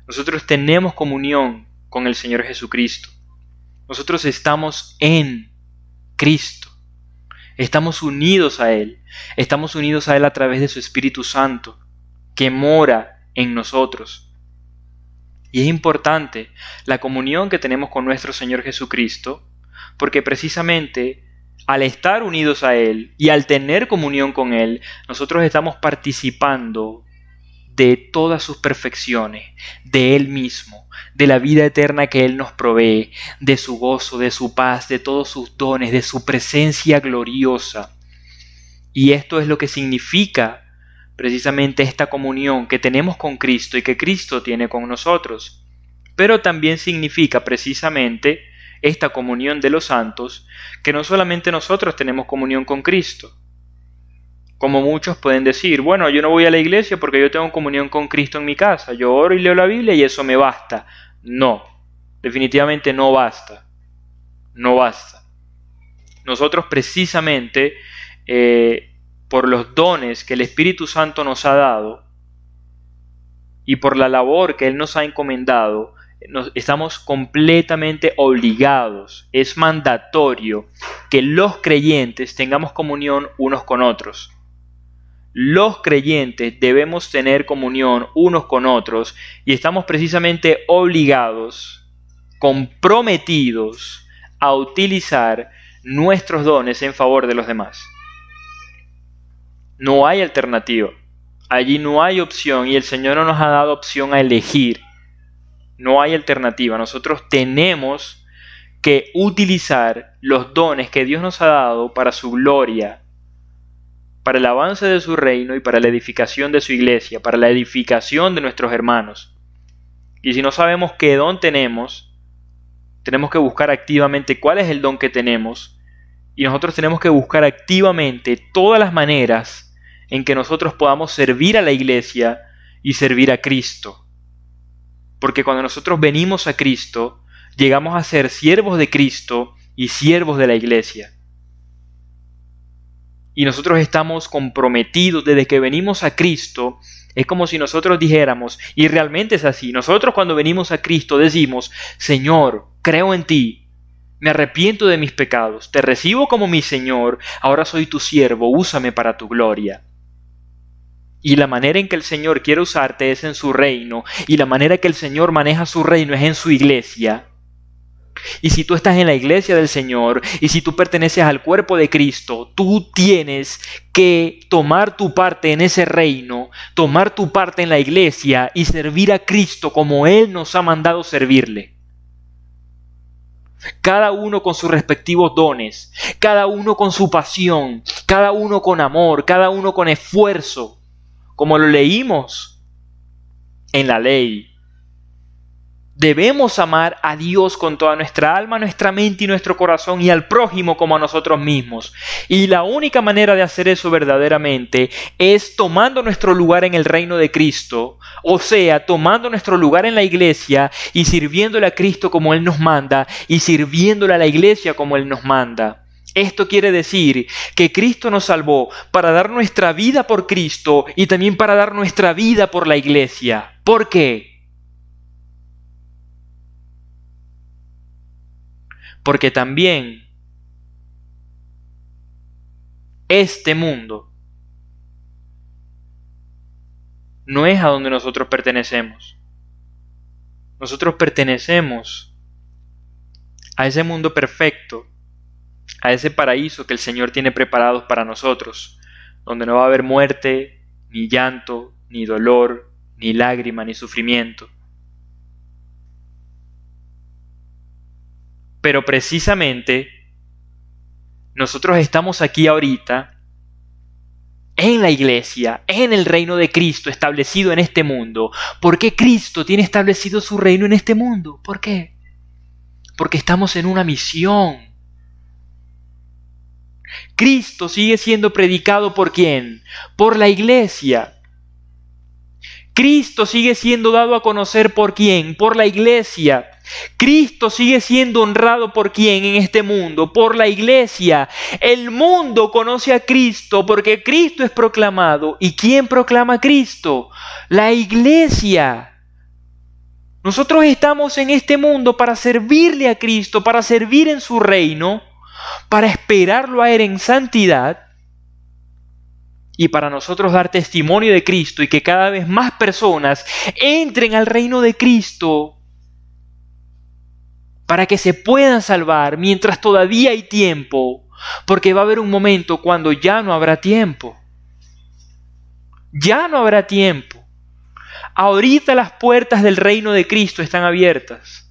Nosotros tenemos comunión con el Señor Jesucristo. Nosotros estamos en Cristo. Estamos unidos a Él. Estamos unidos a Él a través de su Espíritu Santo, que mora en nosotros. Y es importante la comunión que tenemos con nuestro Señor Jesucristo, porque precisamente al estar unidos a Él y al tener comunión con Él, nosotros estamos participando de todas sus perfecciones, de Él mismo, de la vida eterna que Él nos provee, de su gozo, de su paz, de todos sus dones, de su presencia gloriosa. Y esto es lo que significa precisamente esta comunión que tenemos con Cristo y que Cristo tiene con nosotros. Pero también significa precisamente esta comunión de los santos, que no solamente nosotros tenemos comunión con Cristo. Como muchos pueden decir, bueno, yo no voy a la iglesia porque yo tengo comunión con Cristo en mi casa, yo oro y leo la Biblia y eso me basta. No, definitivamente no basta. No basta. Nosotros precisamente, por los dones que el Espíritu Santo nos ha dado y por la labor que Él nos ha encomendado, estamos completamente obligados, es mandatorio que los creyentes tengamos comunión unos con otros. Los creyentes debemos tener comunión unos con otros y estamos precisamente obligados, comprometidos a utilizar nuestros dones en favor de los demás. No hay alternativa. Allí no hay opción y el Señor no nos ha dado opción a elegir. No hay alternativa. Nosotros tenemos que utilizar los dones que Dios nos ha dado para su gloria, para el avance de su reino y para la edificación de su iglesia, para la edificación de nuestros hermanos. Y si no sabemos qué don tenemos que buscar activamente cuál es el don que tenemos, y nosotros tenemos que buscar activamente todas las maneras en que nosotros podamos servir a la iglesia y servir a Cristo. Porque cuando nosotros venimos a Cristo, llegamos a ser siervos de Cristo y siervos de la iglesia. Y nosotros estamos comprometidos desde que venimos a Cristo. Es como si nosotros dijéramos, y realmente es así, nosotros cuando venimos a Cristo decimos, Señor, creo en ti, me arrepiento de mis pecados, te recibo como mi Señor, ahora soy tu siervo, úsame para tu gloria. Y la manera en que el Señor quiere usarte es en su reino, y la manera que el Señor maneja su reino es en su iglesia. Y si tú estás en la iglesia del Señor, y si tú perteneces al cuerpo de Cristo, tú tienes que tomar tu parte en ese reino, tomar tu parte en la iglesia y servir a Cristo como Él nos ha mandado servirle. Cada uno con sus respectivos dones, cada uno con su pasión, cada uno con amor, cada uno con esfuerzo, como lo leímos en la ley. Debemos amar a Dios con toda nuestra alma, nuestra mente y nuestro corazón y al prójimo como a nosotros mismos. Y la única manera de hacer eso verdaderamente es tomando nuestro lugar en el reino de Cristo, o sea, tomando nuestro lugar en la iglesia y sirviéndole a Cristo como Él nos manda y sirviéndole a la iglesia como Él nos manda. Esto quiere decir que Cristo nos salvó para dar nuestra vida por Cristo y también para dar nuestra vida por la iglesia. ¿Por qué? Porque también este mundo no es a donde nosotros pertenecemos. Nosotros pertenecemos a ese mundo perfecto, a ese paraíso que el Señor tiene preparado para nosotros, donde no va a haber muerte, ni llanto, ni dolor, ni lágrima, ni sufrimiento. Pero precisamente nosotros estamos aquí ahorita en la iglesia, en el reino de Cristo establecido en este mundo. ¿Por qué Cristo tiene establecido su reino en este mundo? ¿Por qué? Porque estamos en una misión. Cristo sigue siendo predicado ¿por quién? Por la iglesia. Cristo sigue siendo dado a conocer ¿por quién? Por la iglesia. Cristo sigue siendo honrado ¿por quién en este mundo? Por la iglesia. El mundo conoce a Cristo porque Cristo es proclamado. ¿Y quién proclama a Cristo? La iglesia. Nosotros estamos en este mundo para servirle a Cristo, para servir en su reino, para esperarlo a Él en santidad y para nosotros dar testimonio de Cristo y que cada vez más personas entren al reino de Cristo para que se puedan salvar mientras todavía hay tiempo, porque va a haber un momento cuando ya no habrá tiempo. Ya no habrá tiempo. Ahorita las puertas del reino de Cristo están abiertas.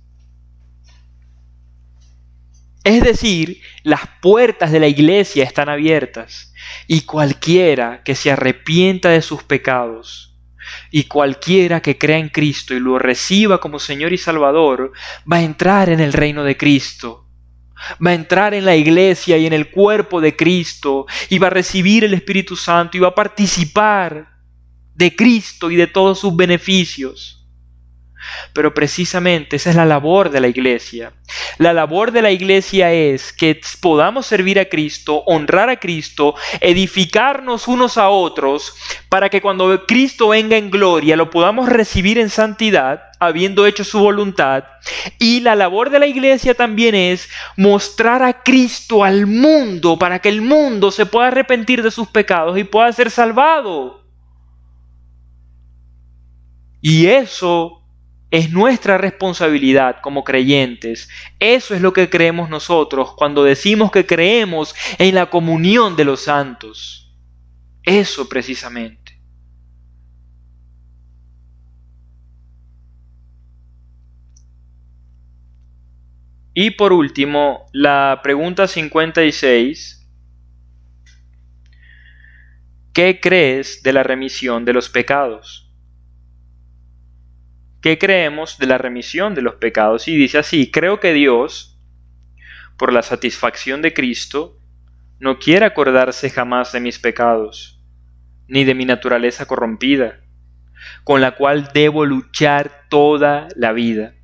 Es decir, las puertas de la iglesia están abiertas y cualquiera que se arrepienta de sus pecados y cualquiera que crea en Cristo y lo reciba como Señor y Salvador va a entrar en el reino de Cristo. Va a entrar en la iglesia y en el cuerpo de Cristo y va a recibir el Espíritu Santo y va a participar de Cristo y de todos sus beneficios. Pero precisamente esa es la labor de la iglesia. La labor de la iglesia es que podamos servir a Cristo, honrar a Cristo, edificarnos unos a otros, para que cuando Cristo venga en gloria lo podamos recibir en santidad, habiendo hecho su voluntad. Y la labor de la iglesia también es mostrar a Cristo al mundo, para que el mundo se pueda arrepentir de sus pecados y pueda ser salvado. Y eso es nuestra responsabilidad como creyentes. Eso es lo que creemos nosotros cuando decimos que creemos en la comunión de los santos. Eso precisamente. Y por último, la pregunta 56. ¿Qué crees de la remisión de los pecados? ¿Qué creemos de la remisión de los pecados? Y dice así: creo que Dios, por la satisfacción de Cristo, no quiere acordarse jamás de mis pecados, ni de mi naturaleza corrompida, con la cual debo luchar toda la vida,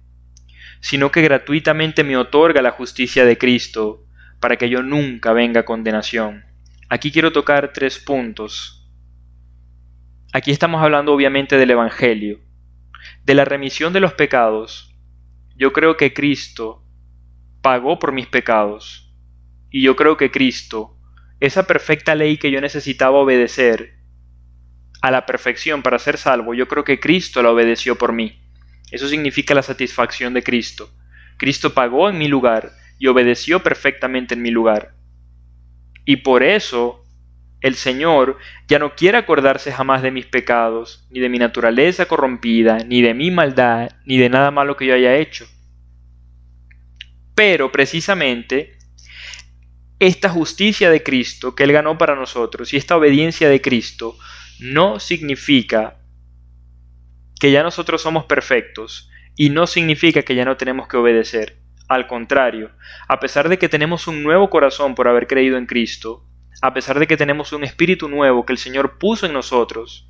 sino que gratuitamente me otorga la justicia de Cristo, para que yo nunca venga a condenación. Aquí quiero tocar 3 puntos. Aquí estamos hablando obviamente del Evangelio. De la remisión de los pecados. Yo creo que Cristo pagó por mis pecados. Y yo creo que Cristo, esa perfecta ley que yo necesitaba obedecer a la perfección para ser salvo, yo creo que Cristo la obedeció por mí. Eso significa la satisfacción de Cristo. Cristo pagó en mi lugar y obedeció perfectamente en mi lugar. Y por eso el Señor ya no quiere acordarse jamás de mis pecados, ni de mi naturaleza corrompida, ni de mi maldad, ni de nada malo que yo haya hecho. Pero precisamente esta justicia de Cristo que Él ganó para nosotros y esta obediencia de Cristo no significa que ya nosotros somos perfectos y no significa que ya no tenemos que obedecer. Al contrario, a pesar de que tenemos un nuevo corazón por haber creído en Cristo, a pesar de que tenemos un espíritu nuevo que el Señor puso en nosotros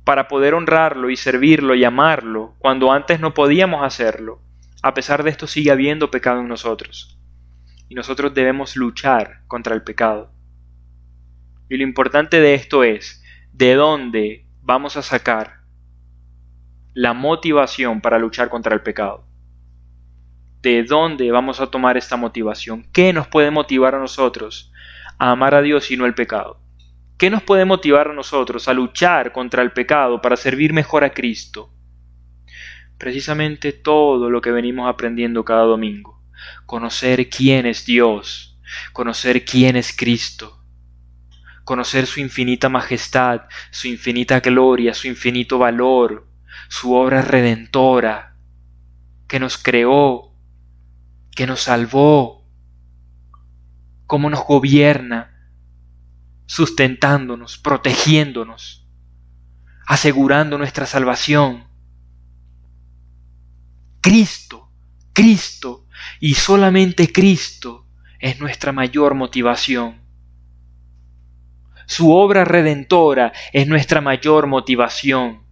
para poder honrarlo y servirlo y amarlo cuando antes no podíamos hacerlo, a pesar de esto sigue habiendo pecado en nosotros. Y nosotros debemos luchar contra el pecado. Y lo importante de esto es, ¿de dónde vamos a sacar la motivación para luchar contra el pecado? ¿De dónde vamos a tomar esta motivación? ¿Qué nos puede motivar a nosotros a amar a Dios y no el pecado? ¿Qué nos puede motivar a nosotros a luchar contra el pecado para servir mejor a Cristo? Precisamente todo lo que venimos aprendiendo cada domingo. Conocer quién es Dios, conocer quién es Cristo, conocer su infinita majestad, su infinita gloria, su infinito valor, su obra redentora, que nos creó, que nos salvó, cómo nos gobierna, sustentándonos, protegiéndonos, asegurando nuestra salvación. Cristo, Cristo y solamente Cristo es nuestra mayor motivación. Su obra redentora es nuestra mayor motivación.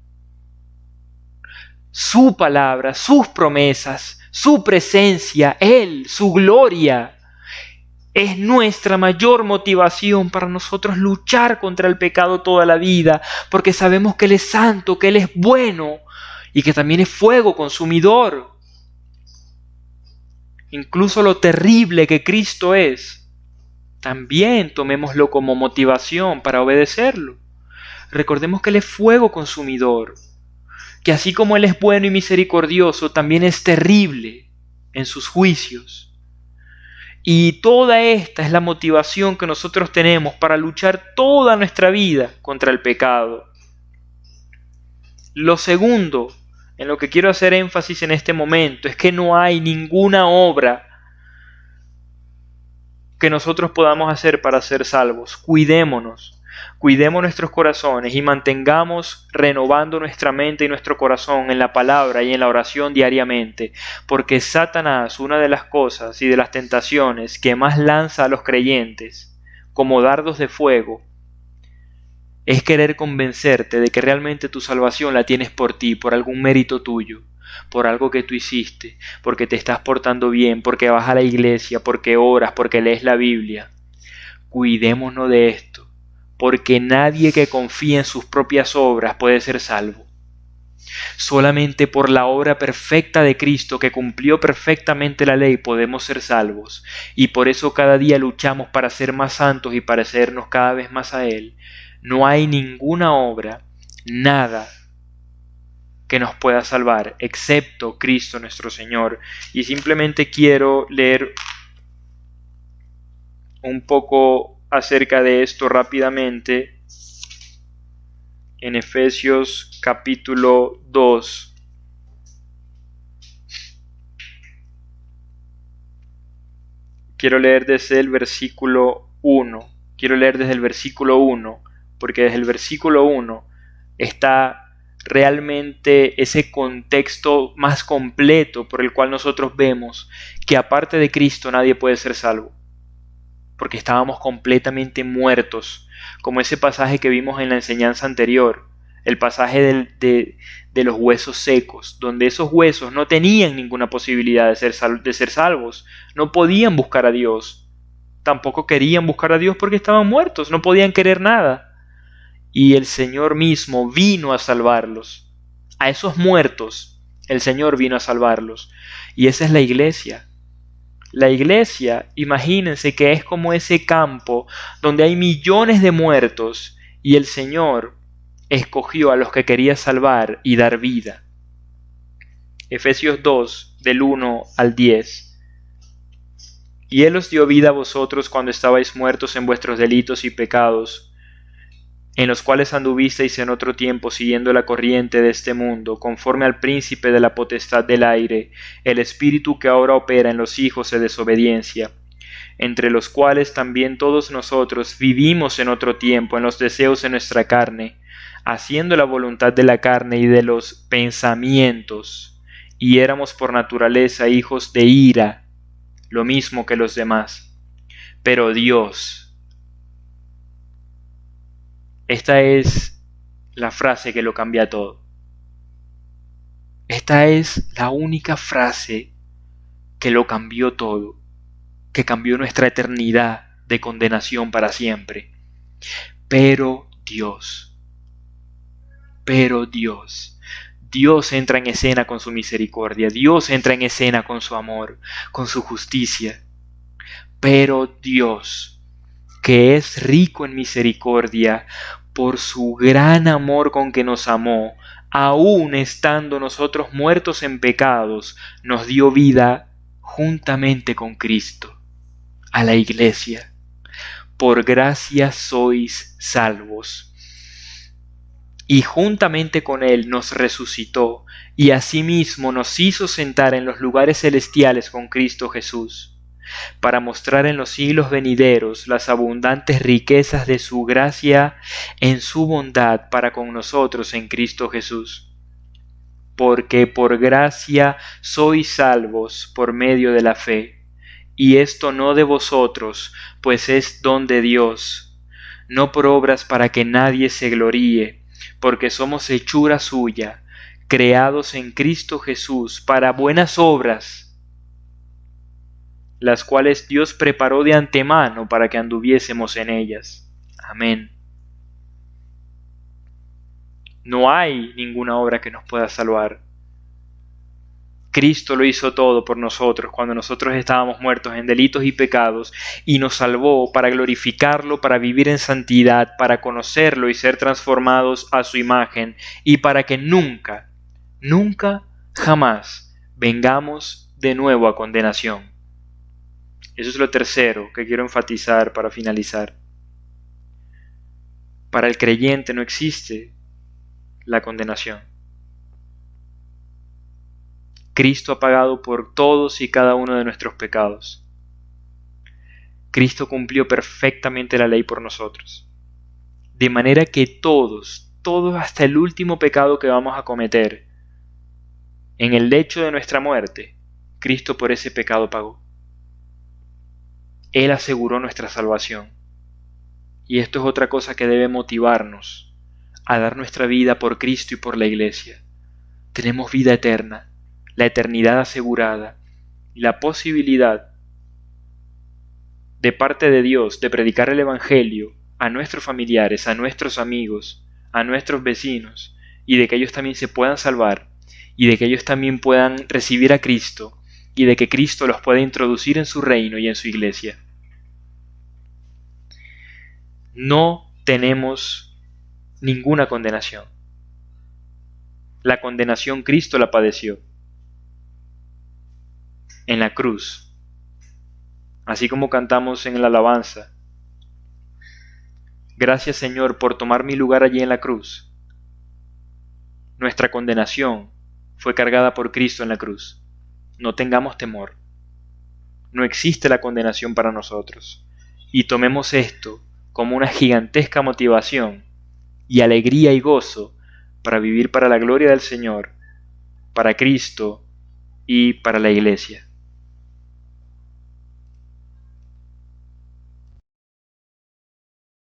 Su palabra, sus promesas, su presencia, Él, su gloria, es nuestra mayor motivación para nosotros luchar contra el pecado toda la vida, porque sabemos que Él es santo, que Él es bueno y que también es fuego consumidor. Incluso lo terrible que Cristo es, también tomémoslo como motivación para obedecerlo. Recordemos que Él es fuego consumidor, que así como Él es bueno y misericordioso, también es terrible en sus juicios. Y toda esta es la motivación que nosotros tenemos para luchar toda nuestra vida contra el pecado. Lo segundo, en lo que quiero hacer énfasis en este momento, es que no hay ninguna obra que nosotros podamos hacer para ser salvos. Cuidémonos, cuidemos nuestros corazones y mantengamos renovando nuestra mente y nuestro corazón en la palabra y en la oración diariamente, porque Satanás, una de las cosas y de las tentaciones que más lanza a los creyentes como dardos de fuego, es querer convencerte de que realmente tu salvación la tienes por ti, por algún mérito tuyo, por algo que tú hiciste, porque te estás portando bien, porque vas a la iglesia, porque oras, porque lees la Biblia. Cuidémonos de esto, porque nadie que confíe en sus propias obras puede ser salvo. Solamente por la obra perfecta de Cristo, que cumplió perfectamente la ley, podemos ser salvos, y por eso cada día luchamos para ser más santos y parecernos cada vez más a Él. No hay ninguna obra, nada que nos pueda salvar, excepto Cristo nuestro Señor. Y simplemente quiero leer un poco acerca de esto rápidamente en Efesios capítulo 2. Quiero leer desde el versículo 1. Quiero leer desde el versículo 1, porque desde el versículo 1 está realmente ese contexto más completo por el cual nosotros vemos que aparte de Cristo nadie puede ser salvo, porque estábamos completamente muertos, como ese pasaje que vimos en la enseñanza anterior, el pasaje de los huesos secos, donde esos huesos no tenían ninguna posibilidad de ser salvos, no podían buscar a Dios, tampoco querían buscar a Dios porque estaban muertos, no podían querer nada. Y el Señor mismo vino a salvarlos. A esos muertos, el Señor vino a salvarlos. Y esa es la iglesia. La iglesia, imagínense que es como ese campo donde hay millones de muertos y el Señor escogió a los que quería salvar y dar vida. Efesios 2, del 1 al 10. Y Él os dio vida a vosotros cuando estabais muertos en vuestros delitos y pecados, en los cuales anduvisteis en otro tiempo siguiendo la corriente de este mundo, conforme al príncipe de la potestad del aire, el espíritu que ahora opera en los hijos de desobediencia, entre los cuales también todos nosotros vivimos en otro tiempo en los deseos de nuestra carne, haciendo la voluntad de la carne y de los pensamientos, y éramos por naturaleza hijos de ira, lo mismo que los demás. Pero Dios, esta es la frase que lo cambia todo. Esta es la única frase que lo cambió todo, que cambió nuestra eternidad de condenación para siempre. Pero Dios, Dios entra en escena con su misericordia, Dios entra en escena con su amor, con su justicia. Pero Dios, que es rico en misericordia, por su gran amor con que nos amó, aun estando nosotros muertos en pecados, nos dio vida juntamente con Cristo. A la iglesia. Por gracia sois salvos. Y juntamente con Él nos resucitó, y asimismo nos hizo sentar en los lugares celestiales con Cristo Jesús, para mostrar en los siglos venideros las abundantes riquezas de su gracia en su bondad para con nosotros en Cristo Jesús. Porque por gracia sois salvos por medio de la fe, y esto no de vosotros, pues es don de Dios, no por obras para que nadie se gloríe, porque somos hechura suya, creados en Cristo Jesús para buenas obras, las cuales Dios preparó de antemano para que anduviésemos en ellas. Amén. No hay ninguna obra que nos pueda salvar. Cristo lo hizo todo por nosotros cuando nosotros estábamos muertos en delitos y pecados, y nos salvó para glorificarlo, para vivir en santidad, para conocerlo y ser transformados a su imagen, y para que nunca, nunca, jamás vengamos de nuevo a condenación. Eso es lo tercero que quiero enfatizar para finalizar. Para el creyente no existe la condenación. Cristo ha pagado por todos y cada uno de nuestros pecados. Cristo cumplió perfectamente la ley por nosotros. De manera que todos hasta el último pecado que vamos a cometer, en el lecho de nuestra muerte, Cristo por ese pecado pagó. Él aseguró nuestra salvación. Y esto es otra cosa que debe motivarnos a dar nuestra vida por Cristo y por la Iglesia. Tenemos vida eterna, la eternidad asegurada y la posibilidad de parte de Dios de predicar el Evangelio a nuestros familiares, a nuestros amigos, a nuestros vecinos, y de que ellos también se puedan salvar, y de que ellos también puedan recibir a Cristo, y de que Cristo los pueda introducir en su reino y en su iglesia. No tenemos ninguna condenación. La condenación Cristo la padeció en la cruz, así como cantamos en la alabanza. Gracias, Señor, por tomar mi lugar allí en la cruz. Nuestra condenación fue cargada por Cristo en la cruz. No tengamos temor. No existe la condenación para nosotros. Y tomemos esto como una gigantesca motivación y alegría y gozo para vivir para la gloria del Señor, para Cristo y para la Iglesia.